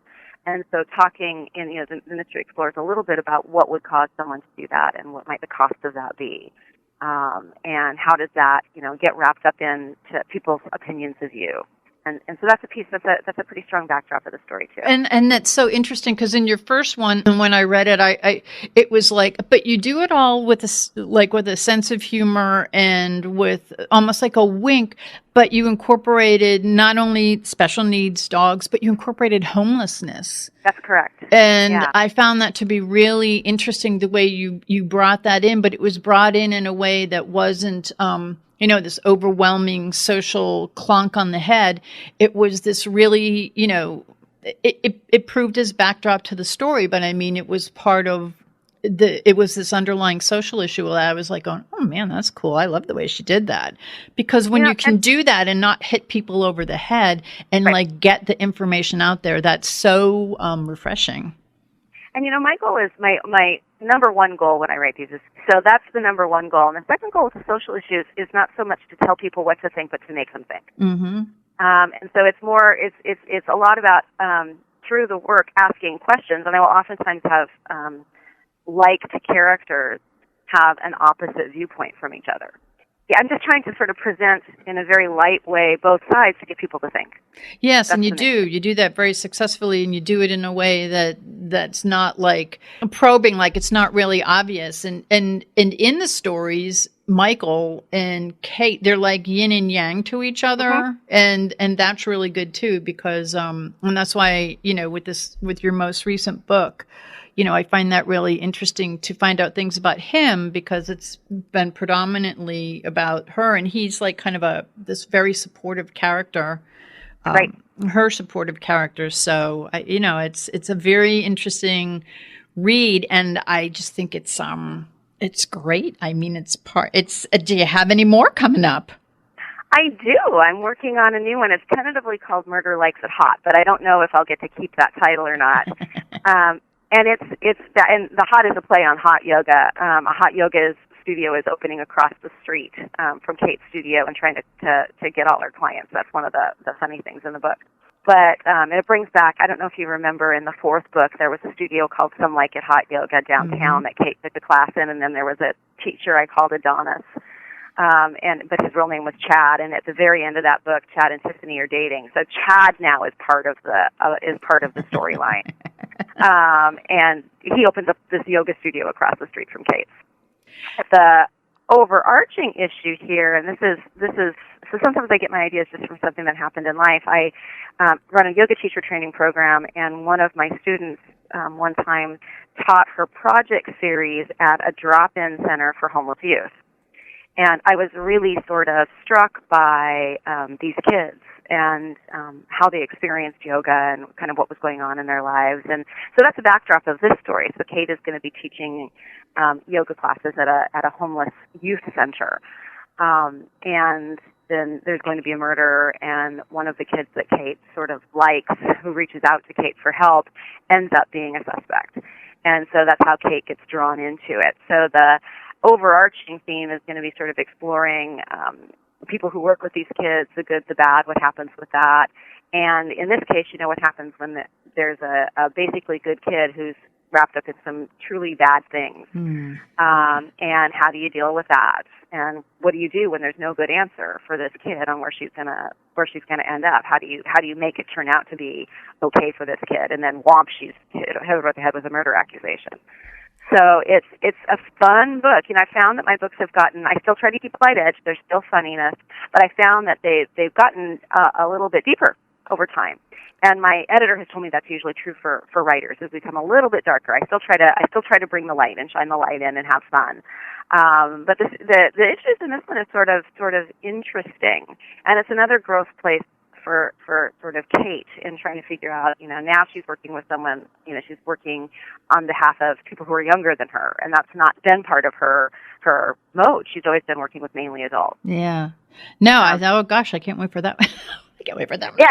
And so talking in, the mystery explores a little bit about what would cause someone to do that and what might the cost of that be. and how does that, get wrapped up into people's opinions of you. And so that's a piece that's a pretty strong backdrop of the story too. And that's so interesting because in your first one, when I read it, I it was like, but you do it all with a sense of humor and with almost like a wink, but you incorporated not only special needs dogs, but you incorporated homelessness. That's correct. And yeah. I found that to be really interesting the way you brought that in, but it was brought in a way that wasn't this overwhelming social clunk on the head. It was this really, it proved as backdrop to the story, but I mean, it was part of it was this underlying social issue that I was like going, oh man, that's cool. I love the way she did that. Because when you can do that and not hit people over the head and like get the information out there, that's so refreshing. And my goal is my number one goal when I write these is, so that's the number one goal. And the second goal with the social issues is not so much to tell people what to think, but to make them think. Mm-hmm. And so it's more, it's a lot about, through the work, asking questions. And I will oftentimes have liked characters have an opposite viewpoint from each other. Yeah, I'm just trying to sort of present in a very light way both sides to get people to think. Yes, and you do that very successfully, and you do it in a way that's not like probing, like it's not really obvious. And in the stories, Michael and Kate, they're like yin and yang to each other, and that's really good too because and that's why with your most recent book. I find that really interesting to find out things about him because it's been predominantly about her, and he's like kind of this very supportive character, right? Her supportive character. So it's a very interesting read, and I just think it's great. I mean, do you have any more coming up? I do. I'm working on a new one. It's tentatively called Murder Likes It Hot, but I don't know if I'll get to keep that title or not. And and the hot is a play on hot yoga. A hot yoga studio is opening across the street from Kate's studio and trying to get all her clients. That's one of the funny things in the book. But it brings back, I don't know if you remember in the fourth book, there was a studio called Some Like It Hot Yoga downtown that Kate took a class in, and then there was a teacher I called Adonis. But his real name was Chad, and at the very end of that book, Chad and Tiffany are dating. So Chad now is part of the storyline, and he opens up this yoga studio across the street from Kate's. The overarching issue here, and this is so sometimes I get my ideas just from something that happened in life. I run a yoga teacher training program, and one of my students one time taught her project series at a drop-in center for homeless youth. And I was really sort of struck by these kids and how they experienced yoga and kind of what was going on in their lives. And so that's the backdrop of this story. So Kate is going to be teaching yoga classes at a homeless youth center. And then there's going to be a murder, and one of the kids that Kate sort of likes, who reaches out to Kate for help, ends up being a suspect. And so that's how Kate gets drawn into it. So the overarching theme is going to be sort of exploring people who work with these kids, the good, the bad, what happens with that. And in this case, what happens when there's a basically good kid who's wrapped up in some truly bad things. And how do you deal with that? And what do you do when there's no good answer for this kid on where she's gonna end up? How do you make it turn out to be okay for this kid? And then whomp, she's hit over the head with a murder accusation. So it's a fun book. I found that my books have gotten, I still try to keep a light edge, there's still funniness, but I found that they've gotten a little bit deeper over time. And my editor has told me that's usually true for writers, as we become a little bit darker. I still try to bring the light and shine the light in and have fun. But the issues in this one is sort of interesting, and it's another growth place for sort of Kate in trying to figure out, now she's working with someone, she's working on behalf of people who are younger than her, and that's not been part of her mode. She's always been working with mainly adults. Yeah. No, oh gosh, I can't wait for that. I can't wait for that. Yeah,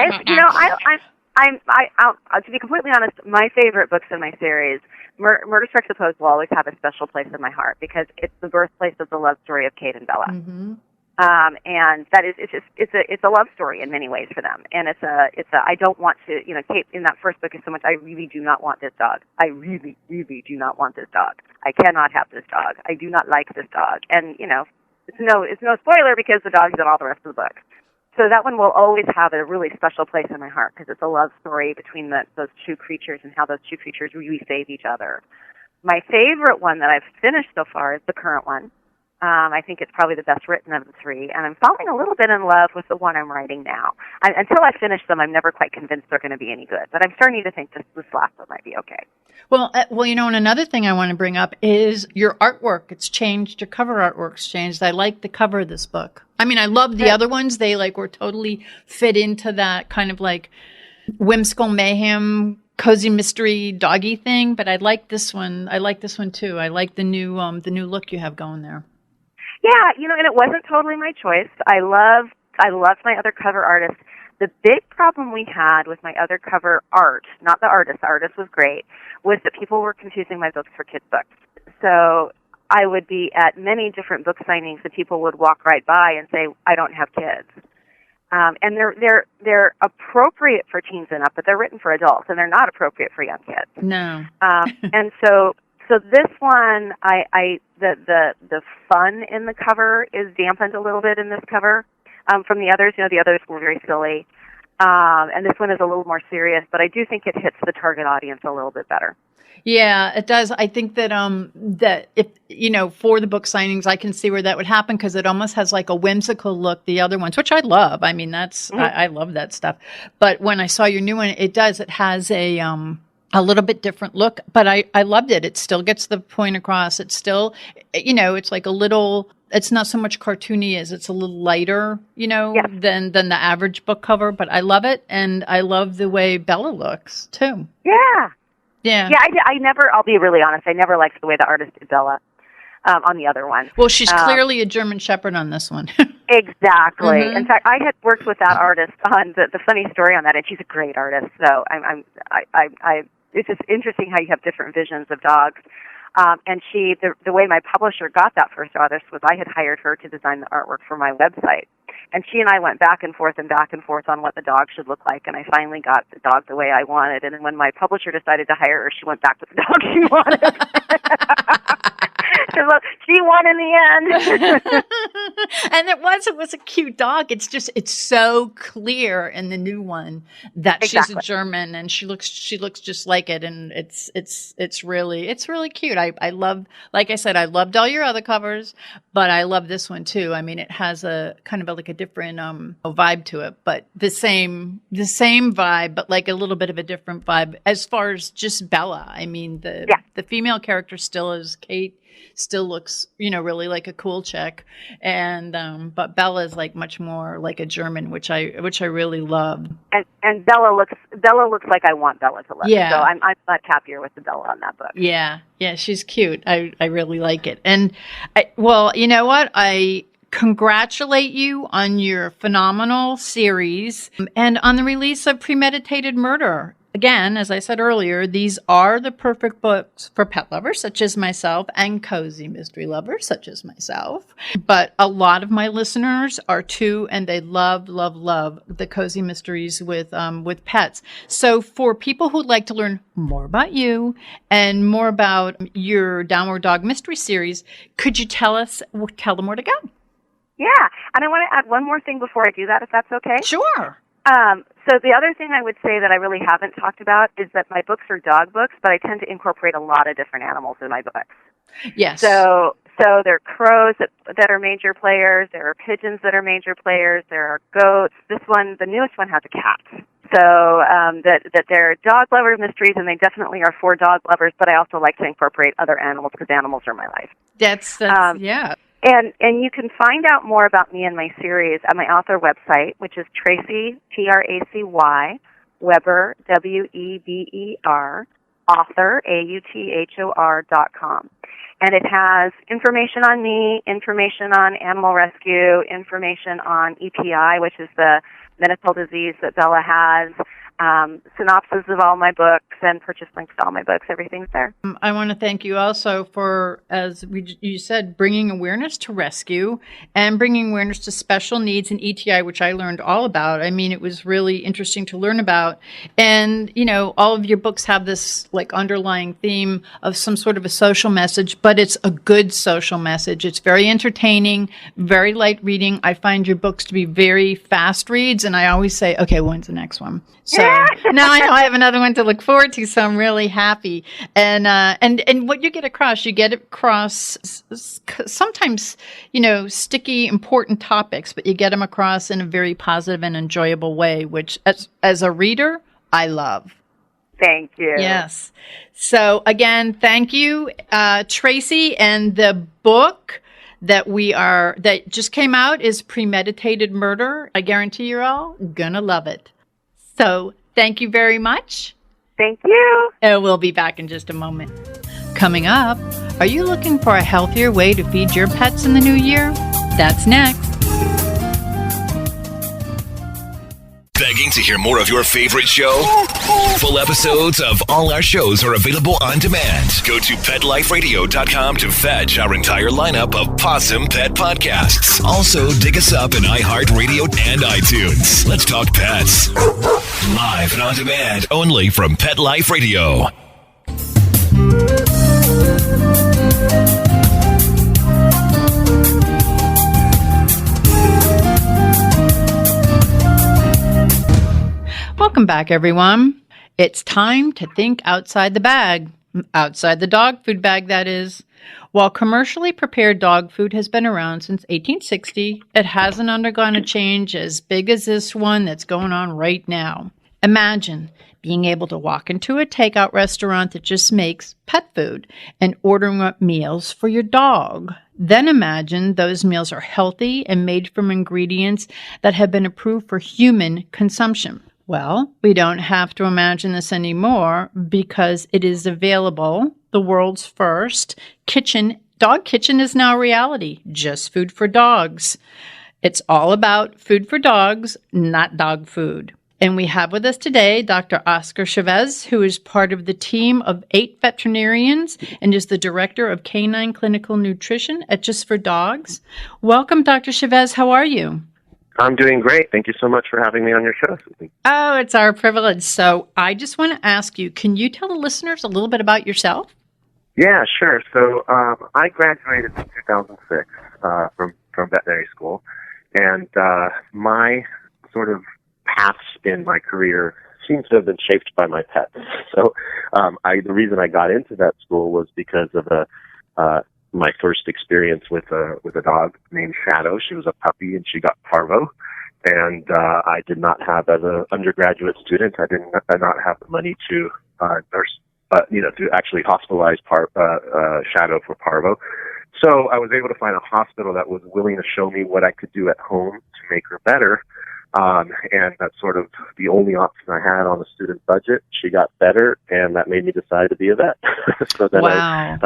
I'll to be completely honest, my favorite books in my series, Murder Strikes the Post, will always have a special place in my heart because it's the birthplace of the love story of Kate and Bella. Mm-hmm. And that is, it's a love story in many ways for them. And I don't want to, Kate in that first book is so much, I really do not want this dog. I really, really do not want this dog. I cannot have this dog. I do not like this dog. And, it's no spoiler because the dog's in all the rest of the book. So that one will always have a really special place in my heart because it's a love story between those two creatures and how those two creatures really save each other. My favorite one that I've finished so far is the current one. I think it's probably the best written of the three, and I'm falling a little bit in love with the one I'm writing now. Until I finish them, I'm never quite convinced they're going to be any good, but I'm starting to think this last one might be okay. Well, and another thing I want to bring up is your artwork. It's changed. Your cover artwork's changed. I like the cover of this book. I mean, I love the other ones. They were totally fit into that kind of whimsical mayhem, cozy mystery doggy thing, but I like this one. I like this one too. I like the new look you have going there. Yeah, and it wasn't totally my choice. I loved my other cover artist. The big problem we had with my other cover art, not the artist was great, was that people were confusing my books for kids' books. So I would be at many different book signings and people would walk right by and say, I don't have kids. And they're appropriate for teens and up, but they're written for adults and they're not appropriate for young kids. No. And so this one, the fun in the cover is dampened a little bit in this cover from the others. The others were very silly, and this one is a little more serious. But I do think it hits the target audience a little bit better. Yeah, it does. I think that that if for the book signings, I can see where that would happen because it almost has a whimsical look. The other ones, which I love. I mean, I love that stuff. But when I saw your new one, it does. It has a little bit different look, but I loved it. It still gets the point across. It's still, it's a little, it's not so much cartoony as it's a little lighter, than the average book cover, but I love it. And I love the way Bella looks too. Yeah. Yeah. Yeah. I'll be really honest. I never liked the way the artist did Bella on the other one. Well, she's clearly a German Shepherd on this one. Exactly. Mm-hmm. In fact, I had worked with that artist on the funny story on that, and she's a great artist. So it's just interesting how you have different visions of dogs. And the way my publisher got that first artist was I had hired her to design the artwork for my website. And she and I went back and forth on what the dog should look like. And I finally got the dog the way I wanted. And then when my publisher decided to hire her, she went back with the dog she wanted. She won in the end. And it was a cute dog. It's so clear in the new one that she's a German and she looks just like it. And it's really cute. I love, like I said, I loved all your other covers, but I love this one too. I mean, it has a kind of a different vibe to it, but the same vibe, but a little bit of a different vibe as far as just Bella. I mean, the female character still is Kate. Still looks, really like a cool chick, and but Bella is much more like a German, which I really love. And Bella looks like I want Bella to look. Yeah. So I'm much happier with the Bella on that book. Yeah, she's cute. I really like it. And well, you know what? I congratulate you on your phenomenal series and on the release of Premeditated Murder. Again, as I said earlier, these are the perfect books for pet lovers such as myself and cozy mystery lovers such as myself. But a lot of my listeners are too, and they love, love, love the cozy mysteries with pets. So for people who'd like to learn more about you and more about your Downward Dog Mystery Series, could you tell them where to go? Yeah, and I want to add one more thing before I do that, if that's okay. Sure. So the other thing I would say that I really haven't talked about is that my books are dog books, but I tend to incorporate a lot of different animals in my books. Yes. So there are crows that are major players. There are pigeons that are major players. There are goats. This one, the newest one, has a cat. So that they're dog lover mysteries, and they definitely are for dog lovers. But I also like to incorporate other animals because animals are my life. That's yeah. And you can find out more about me and my series at my author website, which is Tracy, Tracy Weber, Weber, author, author.com. And it has information on me, information on animal rescue, information on EPI, which is the medical disease that Bella has, synopsis of all my books and purchase links to all my books. Everything's there. I want to thank you also for, as you said, bringing awareness to rescue and bringing awareness to special needs and ETI, which I learned all about. I mean, it was really interesting to learn about. And, you know, all of your books have this like underlying theme of some sort of a social message, but it's a good social message. It's very entertaining, very light reading. I find your books to be very fast reads, and I always say, okay, when's the next one? So now I know I have another one to look forward to, so I'm really happy. And what you get across sometimes, you know, sticky, important topics, but you get them across in a very positive and enjoyable way, which as a reader, I love. Thank you. Yes. So again, thank you, Tracy. And the book that just came out is Premeditated Murder. I guarantee you're all gonna love it. So thank you very much. Thank you. And we'll be back in just a moment. Coming up, are you looking for a healthier way to feed your pets in the new year? That's next. Begging to hear more of your favorite show? Full episodes of all our shows are available on demand. Go to PetLifeRadio.com to fetch our entire lineup of Possum Pet podcasts. Also, dig us up in iHeartRadio and iTunes. Let's talk pets. Live and on demand only from Pet Life Radio. Welcome back, everyone. It's time to think outside the bag. Outside the dog food bag, that is. While commercially prepared dog food has been around since 1860, it hasn't undergone a change as big as this one that's going on right now. Imagine being able to walk into a takeout restaurant that just makes pet food and ordering up meals for your dog. Then imagine those meals are healthy and made from ingredients that have been approved for human consumption. Well, we don't have to imagine this anymore because it is available. The world's first dog kitchen is now a reality. Just food for dogs. It's all about food for dogs, not dog food. And we have with us today Dr. Oscar Chavez, who is part of the team of 8 veterinarians and is the director of Canine Clinical Nutrition at Just for Dogs. Welcome, Dr. Chavez. How are you? I'm doing great. Thank you so much for having me on your show, Susan. Oh, it's our privilege. So I just want to ask you, can you tell the listeners a little bit about yourself? Yeah, sure. So I graduated in 2006 from veterinary school, and my sort of paths in my career seems to have been shaped by my pets. So the reason I got into vet school was because of my first experience with a dog named Shadow. She was a puppy and she got parvo, and I did not have, as an undergraduate student, I did not have the money to nurse, to actually hospitalize Shadow for parvo. So I was able to find a hospital that was willing to show me what I could do at home to make her better. And that's sort of the only option I had on a student budget. She got better, and that made me decide to be a vet. So then wow.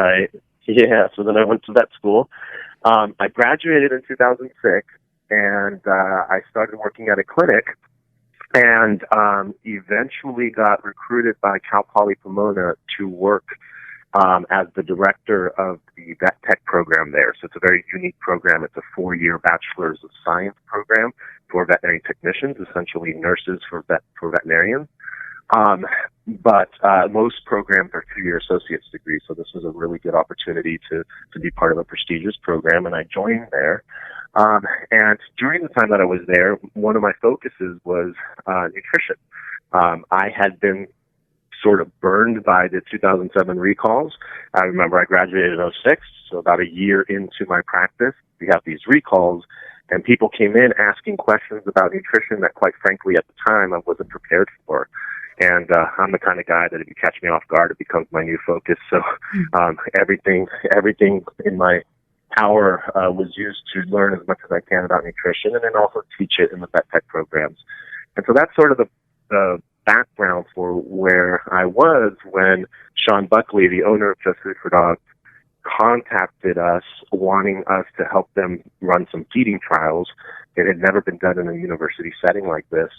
So then I went to vet school. I graduated in 2006, and I started working at a clinic, and eventually got recruited by Cal Poly Pomona to work as the director of the vet tech program there. So it's a very unique program. It's a 4-year bachelor's of science program for veterinary technicians, essentially nurses for veterinarians. But most programs are 2-year associate's degrees, so this was a really good opportunity to be part of a prestigious program, and I joined there. And during the time that I was there, one of my focuses was nutrition. I had been sort of burned by the 2007 recalls. I remember I graduated in 06, so about a year into my practice, we have these recalls, and people came in asking questions about nutrition that, quite frankly, at the time, I wasn't prepared for. And I'm the kind of guy that if you catch me off guard, it becomes my new focus. So everything in my power was used to learn as much as I can about nutrition, and then also teach it in the vet tech programs. And so that's sort of the background for where I was when Sean Buckley, the owner of Just Food for Dogs, contacted us wanting us to help them run some feeding trials. It had never been done in a university setting like this.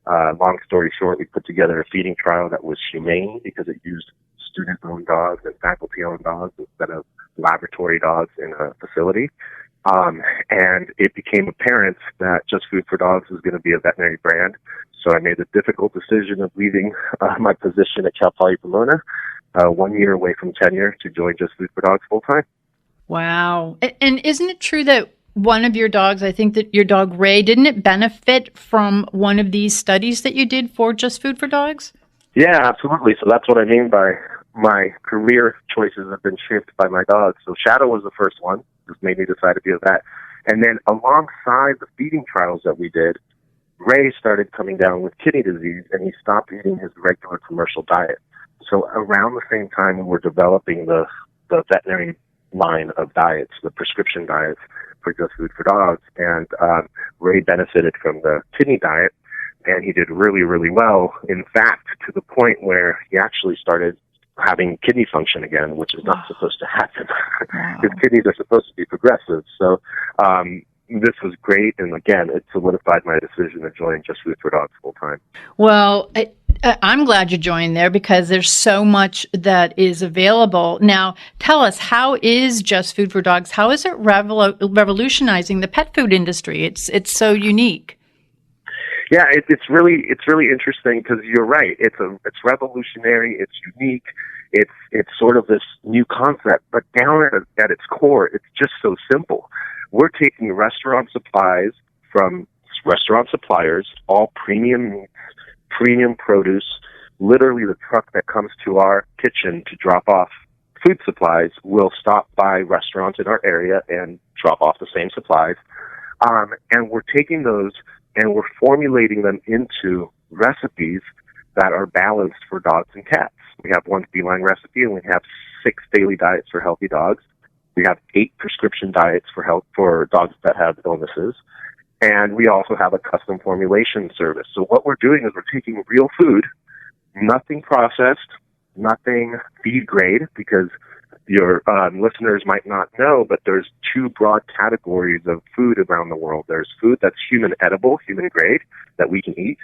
Long story short, we put together a feeding trial that was humane because it used student-owned dogs and faculty-owned dogs instead of laboratory dogs in a facility. And it became apparent that Just Food for Dogs was going to be a veterinary brand. So I made the difficult decision of leaving my position at Cal Poly Pomona 1 year away from tenure to join Just Food for Dogs full-time. Wow. And isn't it true that one of your dogs, I think that your dog Ray, didn't it benefit from one of these studies that you did for Just Food for Dogs? Yeah, absolutely. So that's what I mean by my career choices have been shaped by my dogs. So Shadow was the first one, just made me decide to be a vet. And then alongside the feeding trials that we did, Ray started coming down with kidney disease, and he stopped eating his regular commercial diet. So around the same time we were developing the veterinary line of diets, the prescription diets for Just Food for Dogs, and Ray benefited from the kidney diet, and he did really, really well. In fact, to the point where he actually started having kidney function again, which is not supposed to happen. His kidneys are supposed to be progressive. So this was great, and again, it solidified my decision to join Just Food for Dogs full time. Well, I'm glad you joined there because there's so much that is available. Now, tell us, how is Just Food for Dogs? How is it revolutionizing the pet food industry? It's so unique. Yeah, it's really interesting because you're right. It's revolutionary. It's unique. It's sort of this new concept, but down at its core, it's just so simple. We're taking restaurant supplies from restaurant suppliers, all premium meats, premium produce. Literally, the truck that comes to our kitchen to drop off food supplies will stop by restaurants in our area and drop off the same supplies. And we're taking those and we're formulating them into recipes that are balanced for dogs and cats. We have one feline recipe, and we have 6 daily diets for healthy dogs. We have 8 prescription diets for dogs that have illnesses. And we also have a custom formulation service. So what we're doing is we're taking real food, nothing processed, nothing feed grade, because your listeners might not know, but there's 2 broad categories of food around the world. There's food that's human edible, human grade, that we can eat.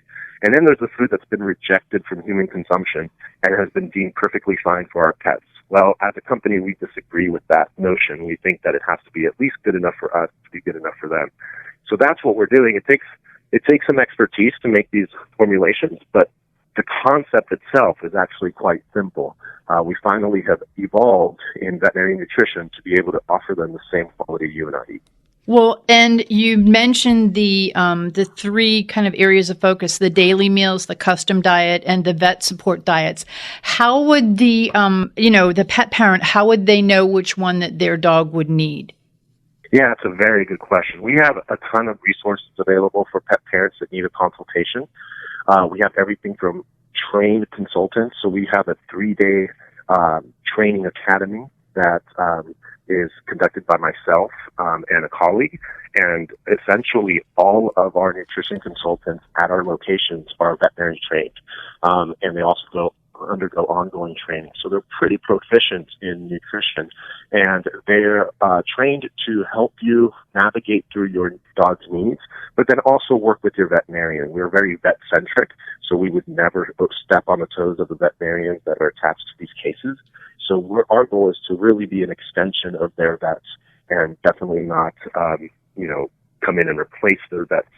And then there's the food that's been rejected from human consumption and has been deemed perfectly fine for our pets. Well, as a company, we disagree with that notion. We think that it has to be at least good enough for us to be good enough for them. So that's what we're doing. It takes some expertise to make these formulations, but the concept itself is actually quite simple. We finally have evolved in veterinary nutrition to be able to offer them the same quality you and I eat. Well, and you mentioned the 3 kind of areas of focus: the daily meals, the custom diet, and the vet support diets. How would the pet parent, how would they know which one that their dog would need? Yeah, it's a very good question. We have a ton of resources available for pet parents that need a consultation. We have everything from trained consultants. So we have a 3-day training academy that is conducted by myself and a colleague. And essentially all of our nutrition consultants at our locations are veterinary trained. And they also undergo ongoing training. So they're pretty proficient in nutrition, and they're trained to help you navigate through your dog's needs, but then also work with your veterinarian. We're very vet-centric, so we would never step on the toes of the veterinarians that are attached to these cases. So our goal is to really be an extension of their vets and definitely not, come in and replace their vets'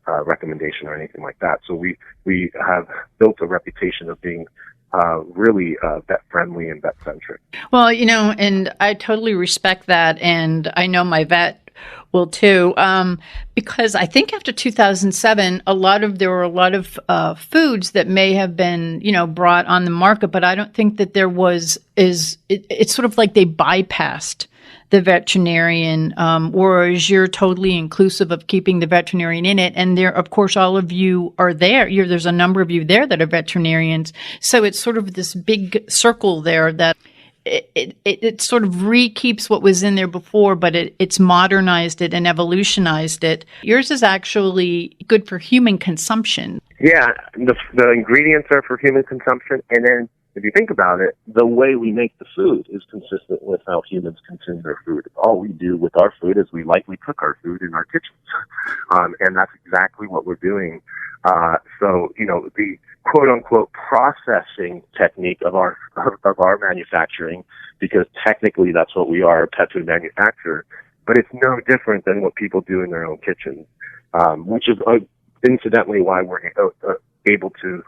recommendation or anything like that. So we have built a reputation of being really vet-friendly and vet-centric. Well, and I totally respect that, and I know my vet will too, because I think after 2007, there were a lot of foods that may have been, brought on the market, but I don't think that there it's sort of like they bypassed the veterinarian, whereas you're totally inclusive of keeping the veterinarian in it. And there, of course, all of you are there. There's a number of you there that are veterinarians. So it's sort of this big circle there that it sort of re-keeps what was in there before, but it's modernized it and evolutionized it. Yours is actually good for human consumption. Yeah, the ingredients are for human consumption, and then if you think about it, the way we make the food is consistent with how humans consume their food. All we do with our food is we lightly cook our food in our kitchens. And that's exactly what we're doing So, the quote-unquote processing technique of our manufacturing, because technically that's what we are, a pet food manufacturer, but it's no different than what people do in their own kitchens, which is incidentally why we're able to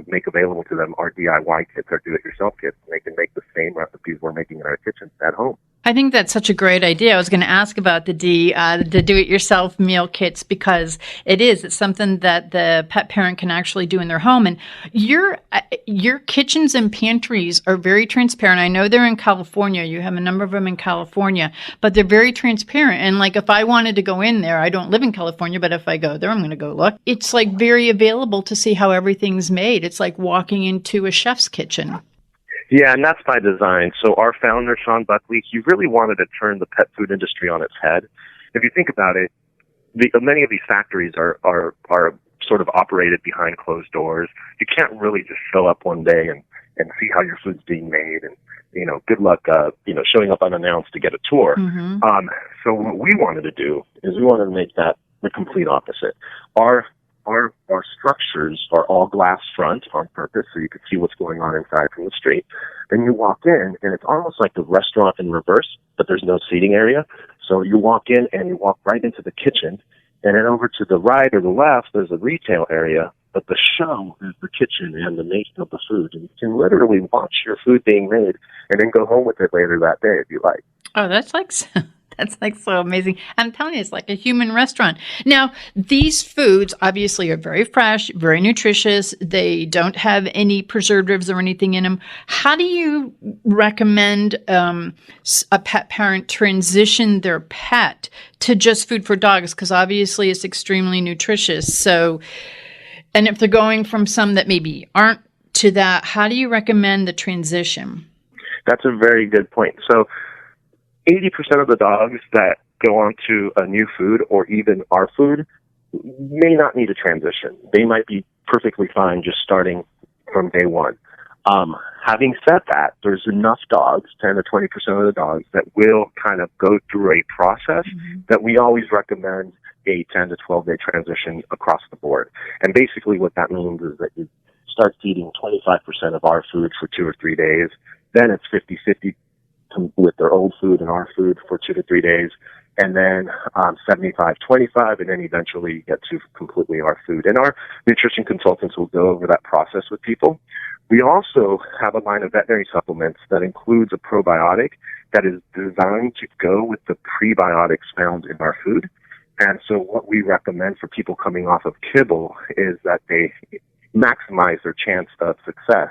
make available to them our DIY kits, our do-it-yourself kits. They can make the same recipes we're making in our kitchens at home. I think that's such a great idea. I was going to ask about the do-it-yourself meal kits, because it's something that the pet parent can actually do in their home. And your kitchens and pantries are very transparent. I know they're in California. You have a number of them in California, but they're very transparent. And like, if I wanted to go in there, I don't live in California, but if I go there, I'm going to go look. It's like very available to see how everything's made. It's like walking into a chef's kitchen. Yeah, and that's by design. So our founder, Sean Buckley, he really wanted to turn the pet food industry on its head. If you think about it, many of these factories are sort of operated behind closed doors. You can't really just show up one day and see how your food's being made, and good luck showing up unannounced to get a tour. Mm-hmm. So what we wanted to do is we wanted to make that the complete opposite. Our structures are all glass front on purpose, so you can see what's going on inside from the street. Then you walk in, and it's almost like the restaurant in reverse, but there's no seating area. So you walk in, and you walk right into the kitchen, and then over to the right or the left, there's a retail area, but the show is the kitchen and the making of the food. And you can literally watch your food being made and then go home with it later that day if you like. Oh, that's like so amazing. I'm telling you, it's like a human restaurant. Now, these foods obviously are very fresh, very nutritious. They don't have any preservatives or anything in them. How do you recommend a pet parent transition their pet to just food for dogs? Because obviously it's extremely nutritious. So, and if they're going from some that maybe aren't to that, how do you recommend the transition? That's a very good point. So 80% of the dogs that go on to a new food or even our food may not need a transition. They might be perfectly fine just starting from day one. Having said that, there's enough dogs, 10 to 20% of the dogs, that will kind of go through a process that we always recommend a 10 to 12-day transition across the board. And basically what that means is that you start feeding 25% of our food for 2 or 3 days. Then it's 50-50 with their old food and our food for 2 to 3 days, and then 75-25, and then eventually you get to completely our food. And our nutrition consultants will go over that process with people. We also have a line of veterinary supplements that includes a probiotic that is designed to go with the prebiotics found in our food. And so what we recommend for people coming off of kibble is that they maximize their chance of success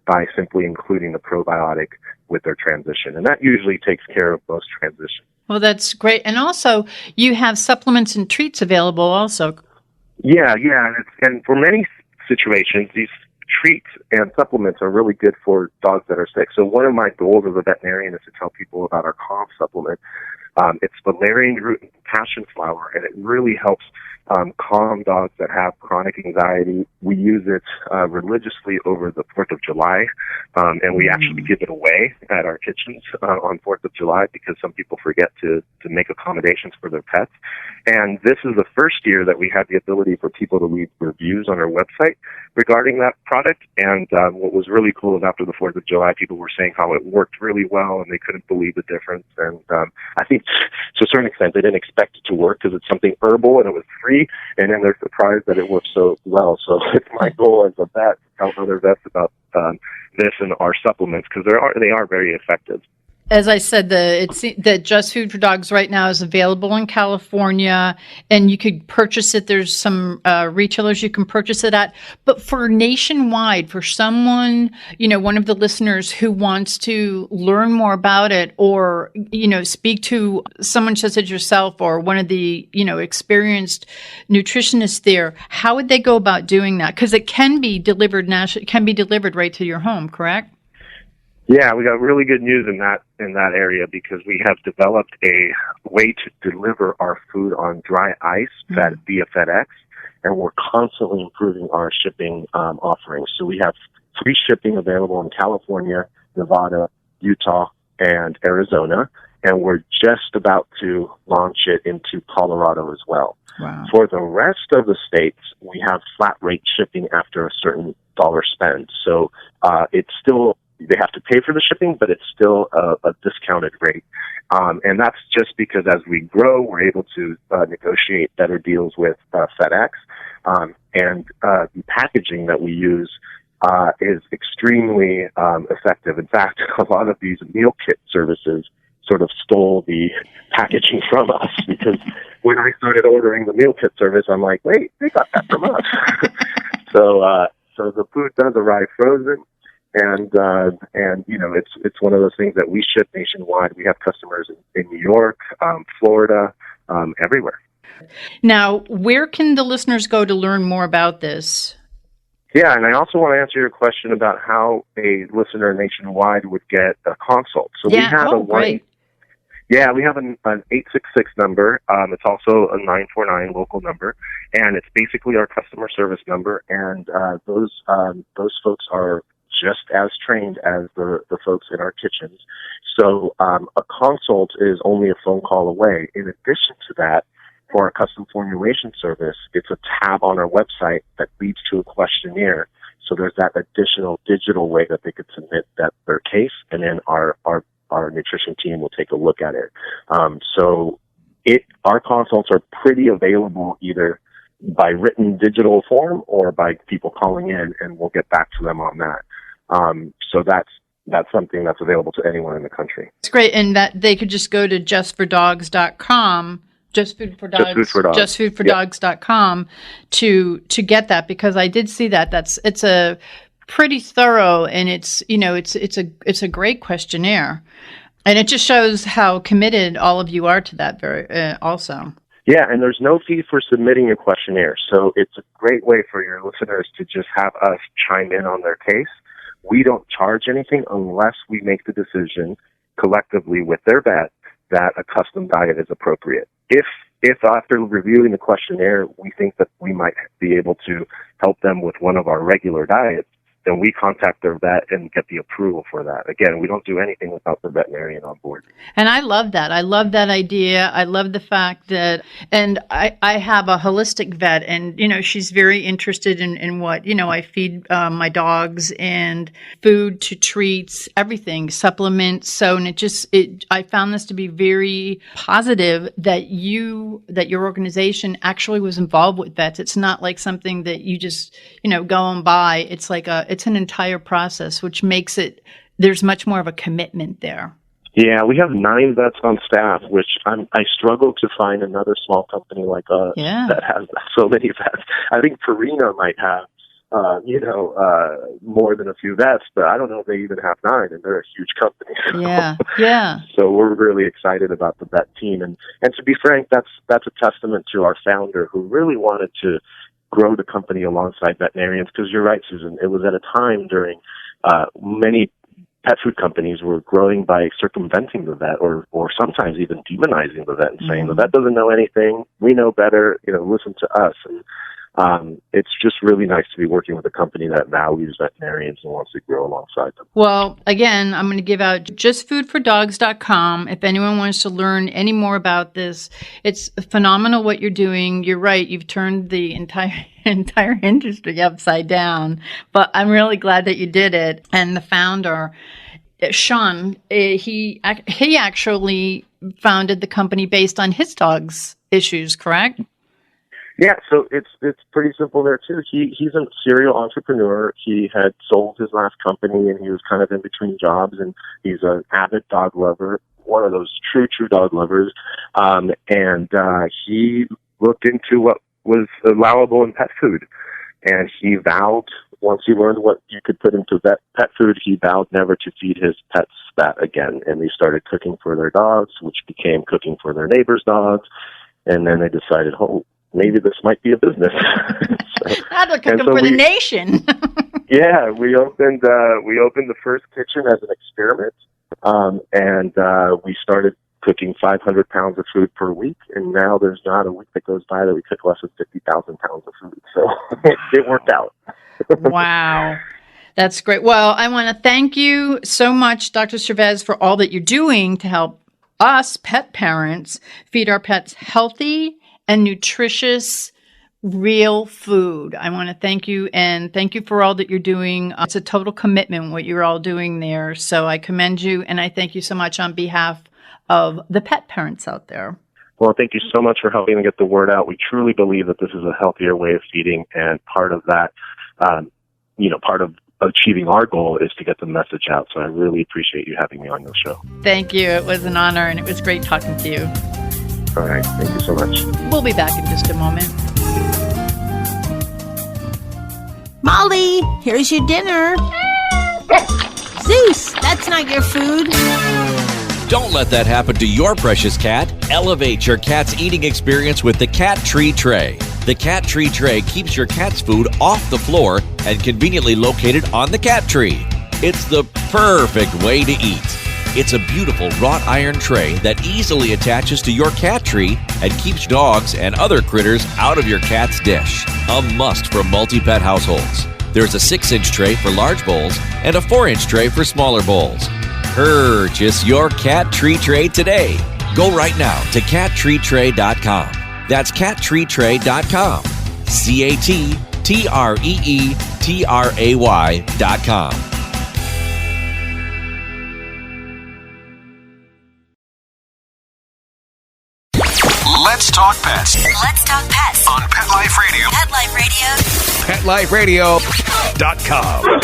by simply including the probiotic with their transition. And that usually takes care of most transitions. Well, that's great. And also, you have supplements and treats available also. Yeah. And for many situations, these treats and supplements are really good for dogs that are sick. So one of my goals as a veterinarian is to tell people about our cough supplement. It's valerian root and passion flower, and it really helps calm dogs that have chronic anxiety. We use it religiously over the 4th of July, and we actually give it away at our kitchens on 4th of July because some people forget to make accommodations for their pets. And this is the first year that we had the ability for people to leave reviews on our website regarding that product. And what was really cool is after the 4th of July, people were saying how it worked really well and they couldn't believe the difference. And I think to a certain extent they didn't expect it to work because it's something herbal and it was free, and then they're surprised that it works so well. So it's my goal as a vet to tell other vets about this and our supplements because they are very effective. As I said, the Just Food for Dogs right now is available in California, and you could purchase it. There's some retailers you can purchase it at. But for nationwide, for someone, one of the listeners who wants to learn more about it, or speak to someone such as yourself or one of the experienced nutritionists there, how would they go about doing that? Because it can be delivered it can be delivered right to your home, correct? Yeah, we got really good news in that area because we have developed a way to deliver our food on dry ice via FedEx, and we're constantly improving our shipping offerings. So we have free shipping available in California, Nevada, Utah, and Arizona, and we're just about to launch it into Colorado as well. Wow. For the rest of the states, we have flat rate shipping after a certain dollar spend. So it's still, they have to pay for the shipping, but it's still a discounted rate. And that's just because as we grow, we're able to negotiate better deals with FedEx. And the packaging that we use is extremely effective. In fact, a lot of these meal kit services sort of stole the packaging from us, because when I started ordering the meal kit service, I'm like, wait, they got that from us. So the food does arrive frozen, and you know, it's one of those things that we ship nationwide. We have customers in New York, Florida, everywhere. Now, where can the listeners go to learn more about this? Yeah, and I also want to answer your question about how a listener nationwide would get a consult. So we have great. Yeah, we have an 866 number. It's also a 949 local number, and it's basically our customer service number. And those folks are just as trained as the folks in our kitchens. So a consult is only a phone call away. In addition to that, for our custom formulation service, it's a tab on our website that leads to a questionnaire. So there's that additional digital way that they could submit their case, and then our nutrition team will take a look at it. So our consults are pretty available either by written digital form or by people calling in, and we'll get back to them on that. So that's something that's available to anyone in the country. It's great, and that they could just go to justfordogs.com. Justfoodfordogs.com to get that, because I did see that. It's a pretty thorough, and it's a great questionnaire, and it just shows how committed all of you are to that also. Yeah, and there's no fee for submitting a questionnaire, so it's a great way for your listeners to just have us chime in on their case. We don't charge anything unless we make the decision collectively with their vet that a custom diet is appropriate. If after reviewing the questionnaire, we think that we might be able to help them with one of our regular diets, then we contact their vet and get the approval for that. Again, we don't do anything without the veterinarian on board. And I love that. I love that idea. I love the fact that, and I have a holistic vet, and, she's very interested in what, I feed my dogs, and food to treats, everything, supplements. So, and I found this to be very positive that your organization actually was involved with vets. It's not like something that you just, go and buy. It's like it's an entire process, which makes there's much more of a commitment there. Yeah, we have 9 vets on staff, which I struggle to find another small company like us that has so many vets. I think Purina might have, more than a few vets, but I don't know if they even have 9, and they're a huge company. Yeah. So we're really excited about the vet team, and to be frank, that's a testament to our founder, who really wanted to grow the company alongside veterinarians, because you're right, Susan. It was at a time during many pet food companies were growing by circumventing the vet, or sometimes even demonizing the vet and saying the vet doesn't know anything. We know better. Listen to us. And it's just really nice to be working with a company that values veterinarians and wants to grow alongside them. Well, again, I'm going to give out justfoodfordogs.com. If anyone wants to learn any more about this, it's phenomenal what you're doing. You're right. You've turned the entire industry upside down, but I'm really glad that you did it. And the founder, Sharon, he actually founded the company based on his dog's issues, correct? Yeah, so it's pretty simple there too. He's a serial entrepreneur. He had sold his last company, and he was kind of in between jobs, and he's an avid dog lover, one of those true dog lovers. And he looked into what was allowable in pet food, and he vowed, once he learned what you could put into pet food, he vowed never to feed his pets that again. And they started cooking for their dogs, which became cooking for their neighbors' dogs, and then they decided, maybe this might be a business. Now they're cooking for the nation. Yeah, we opened the first kitchen as an experiment, and we started cooking 500 pounds of food per week, and now there's not a week that goes by that we cook less than 50,000 pounds of food. So it worked out. Wow. That's great. Well, I want to thank you so much, Dr. Chavez, for all that you're doing to help us pet parents feed our pets healthy and nutritious, real food. I want to thank you, and thank you for all that you're doing. It's a total commitment what you're all doing there. So I commend you, and I thank you so much on behalf of the pet parents out there. Well, thank you so much for helping to get the word out. We truly believe that this is a healthier way of feeding, and part of that, part of achieving our goal is to get the message out. So I really appreciate you having me on your show. Thank you. It was an honor, and it was great talking to you. All right. Thank you so much. We'll be back in just a moment. Molly, here's your dinner. Zeus, that's not your food. Don't let that happen to your precious cat. Elevate your cat's eating experience with the Cat Tree Tray. The Cat Tree Tray keeps your cat's food off the floor and conveniently located on the cat tree. It's the perfect way to eat. It's a beautiful wrought iron tray that easily attaches to your cat tree and keeps dogs and other critters out of your cat's dish. A must for multi-pet households. There's a 6-inch tray for large bowls and a 4-inch tray for smaller bowls. Purchase your Cat Tree Tray today. Go right now to cattreetray.com. That's cattreetray.com. CATTREETRAY.com. Let's talk pets. Let's talk pets On Pet Life Radio. Pet Life Radio. PetLifeRadio.com.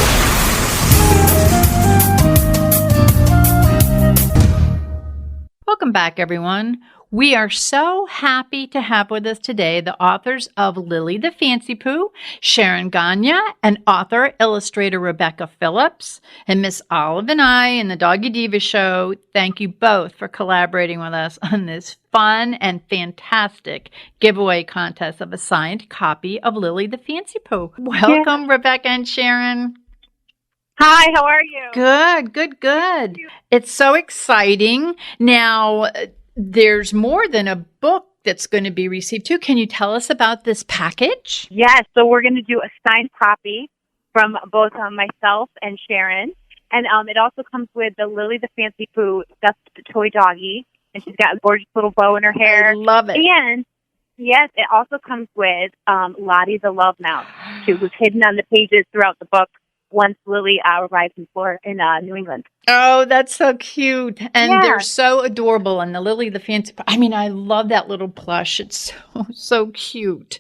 Welcome back, everyone. We are so happy to have with us today the authors of Lily the Fancipoo, Sharon Gonyaw, and author-illustrator Rebekah Phillips. And Miss Olive and I in the Doggy Diva Show, thank you both for collaborating with us on this fun and fantastic giveaway contest of a signed copy of Lily the Fancipoo. Welcome, Rebekah and Sharon. Hi, how are you? Good. It's so exciting. Now, there's more than a book that's going to be received too. Can you tell us about this package? Yes, so we're going to do a signed copy from both myself and Sharon. And it also comes with the Lily the Fancipoo stuffed toy doggy. And she's got a gorgeous little bow in her hair. I love it. And, yes, it also comes with Lottie the Love Mouse, who was hidden on the pages throughout the book once Lily arrived in New England. Oh, that's so cute. And they're so adorable. And the Lily the Fancipoo, I mean, I love that little plush. It's so cute.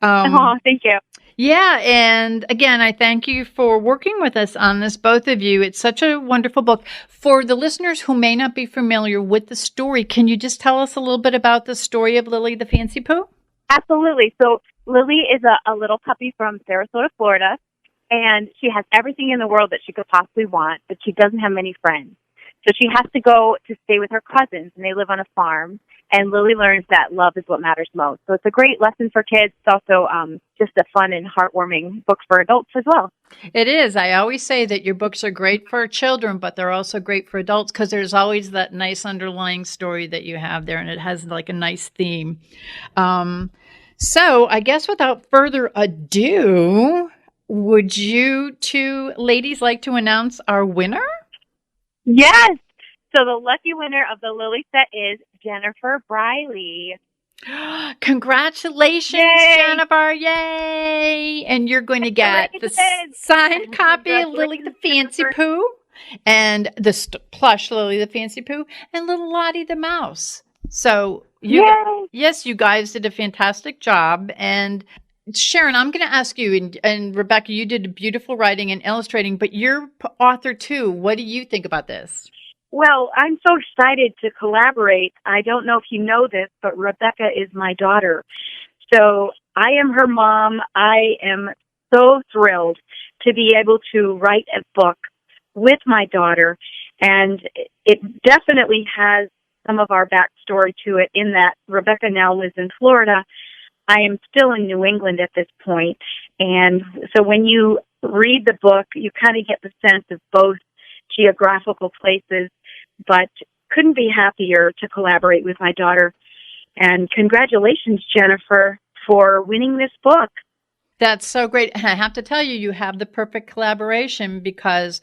Thank you. Yeah, and again, I thank you for working with us on this, both of you. It's such a wonderful book. For the listeners who may not be familiar with the story, can you just tell us a little bit about the story of Lily the Fancipoo? Absolutely. So Lily is a little puppy from Sarasota, Florida. And she has everything in the world that she could possibly want, but she doesn't have many friends. So she has to go to stay with her cousins, and they live on a farm. And Lily learns that love is what matters most. So it's a great lesson for kids. It's also just a fun and heartwarming book for adults as well. It is. I always say that your books are great for children, but they're also great for adults because there's always that nice underlying story that you have there, and it has like a nice theme. So I guess without further ado, would you two ladies like to announce our winner? Yes. So the lucky winner of the Lily set is Jennifer Briley. Congratulations, Yay. Jennifer. Yay. And you're going to get the signed copy of Lily the Fancipoo and the plush Lily the Fancipoo and little Lottie the Mouse. So, you guys did a fantastic job. And Sharon, I'm going to ask you, and Rebekah, you did beautiful writing and illustrating, but you're author too. What do you think about this? Well, I'm so excited to collaborate. I don't know if you know this, but Rebekah is my daughter. So I am her mom. I am so thrilled to be able to write a book with my daughter. And it definitely has some of our backstory to it in that Rebekah now lives in Florida. I am still in New England at this point. And so when you read the book, you kind of get the sense of both geographical places, but couldn't be happier to collaborate with my daughter. And congratulations, Jennifer, for winning this book. That's so great. And I have to tell you, you have the perfect collaboration because,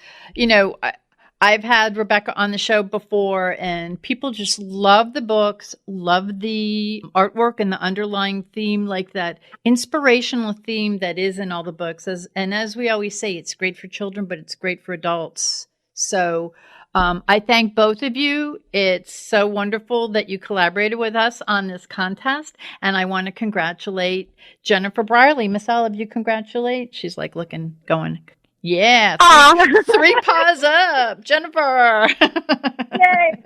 I've had Rebekah on the show before, and people just love the books, love the artwork and the underlying theme, like that inspirational theme that is in all the books. As we always say, it's great for children, but it's great for adults. So I thank both of you. It's so wonderful that you collaborated with us on this contest. And I want to congratulate Jennifer Brierly. Miss Olive, you congratulate? She's like looking, going, yeah, three paws up, Jennifer. Yay.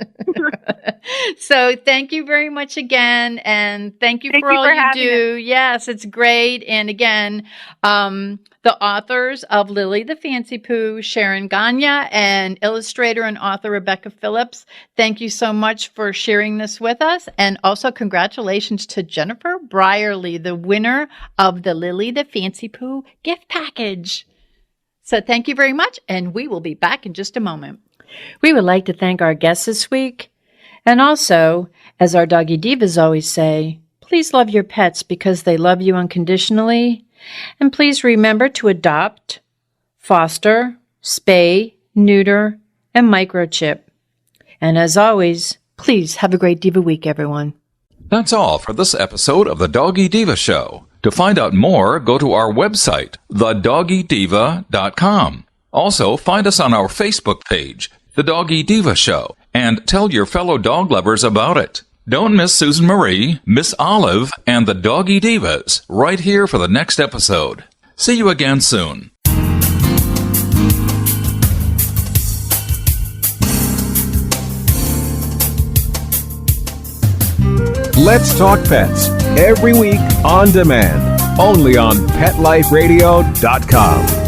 So thank you very much again. And thank you for all you do. Yes, it's great. And again, the authors of Lily the Fancipoo, Sharon, Gonyaw, and illustrator and author Rebekah Phillips, thank you so much for sharing this with us. And also congratulations to Jennifer Brierly, the winner of the Lily the Fancipoo gift package. So thank you very much, and we will be back in just a moment. We would like to thank our guests this week. And also, as our Doggy Divas always say, please love your pets because they love you unconditionally. And please remember to adopt, foster, spay, neuter, and microchip. And as always, please have a great Diva week, everyone. That's all for this episode of The Doggy Diva Show. To find out more, go to our website, thedoggydiva.com. Also, find us on our Facebook page, The Doggy Diva Show, and tell your fellow dog lovers about it. Don't miss Susan Marie, Miss Olive, and the Doggy Divas right here for the next episode. See you again soon. Let's Talk Pets, every week on demand, only on PetLifeRadio.com.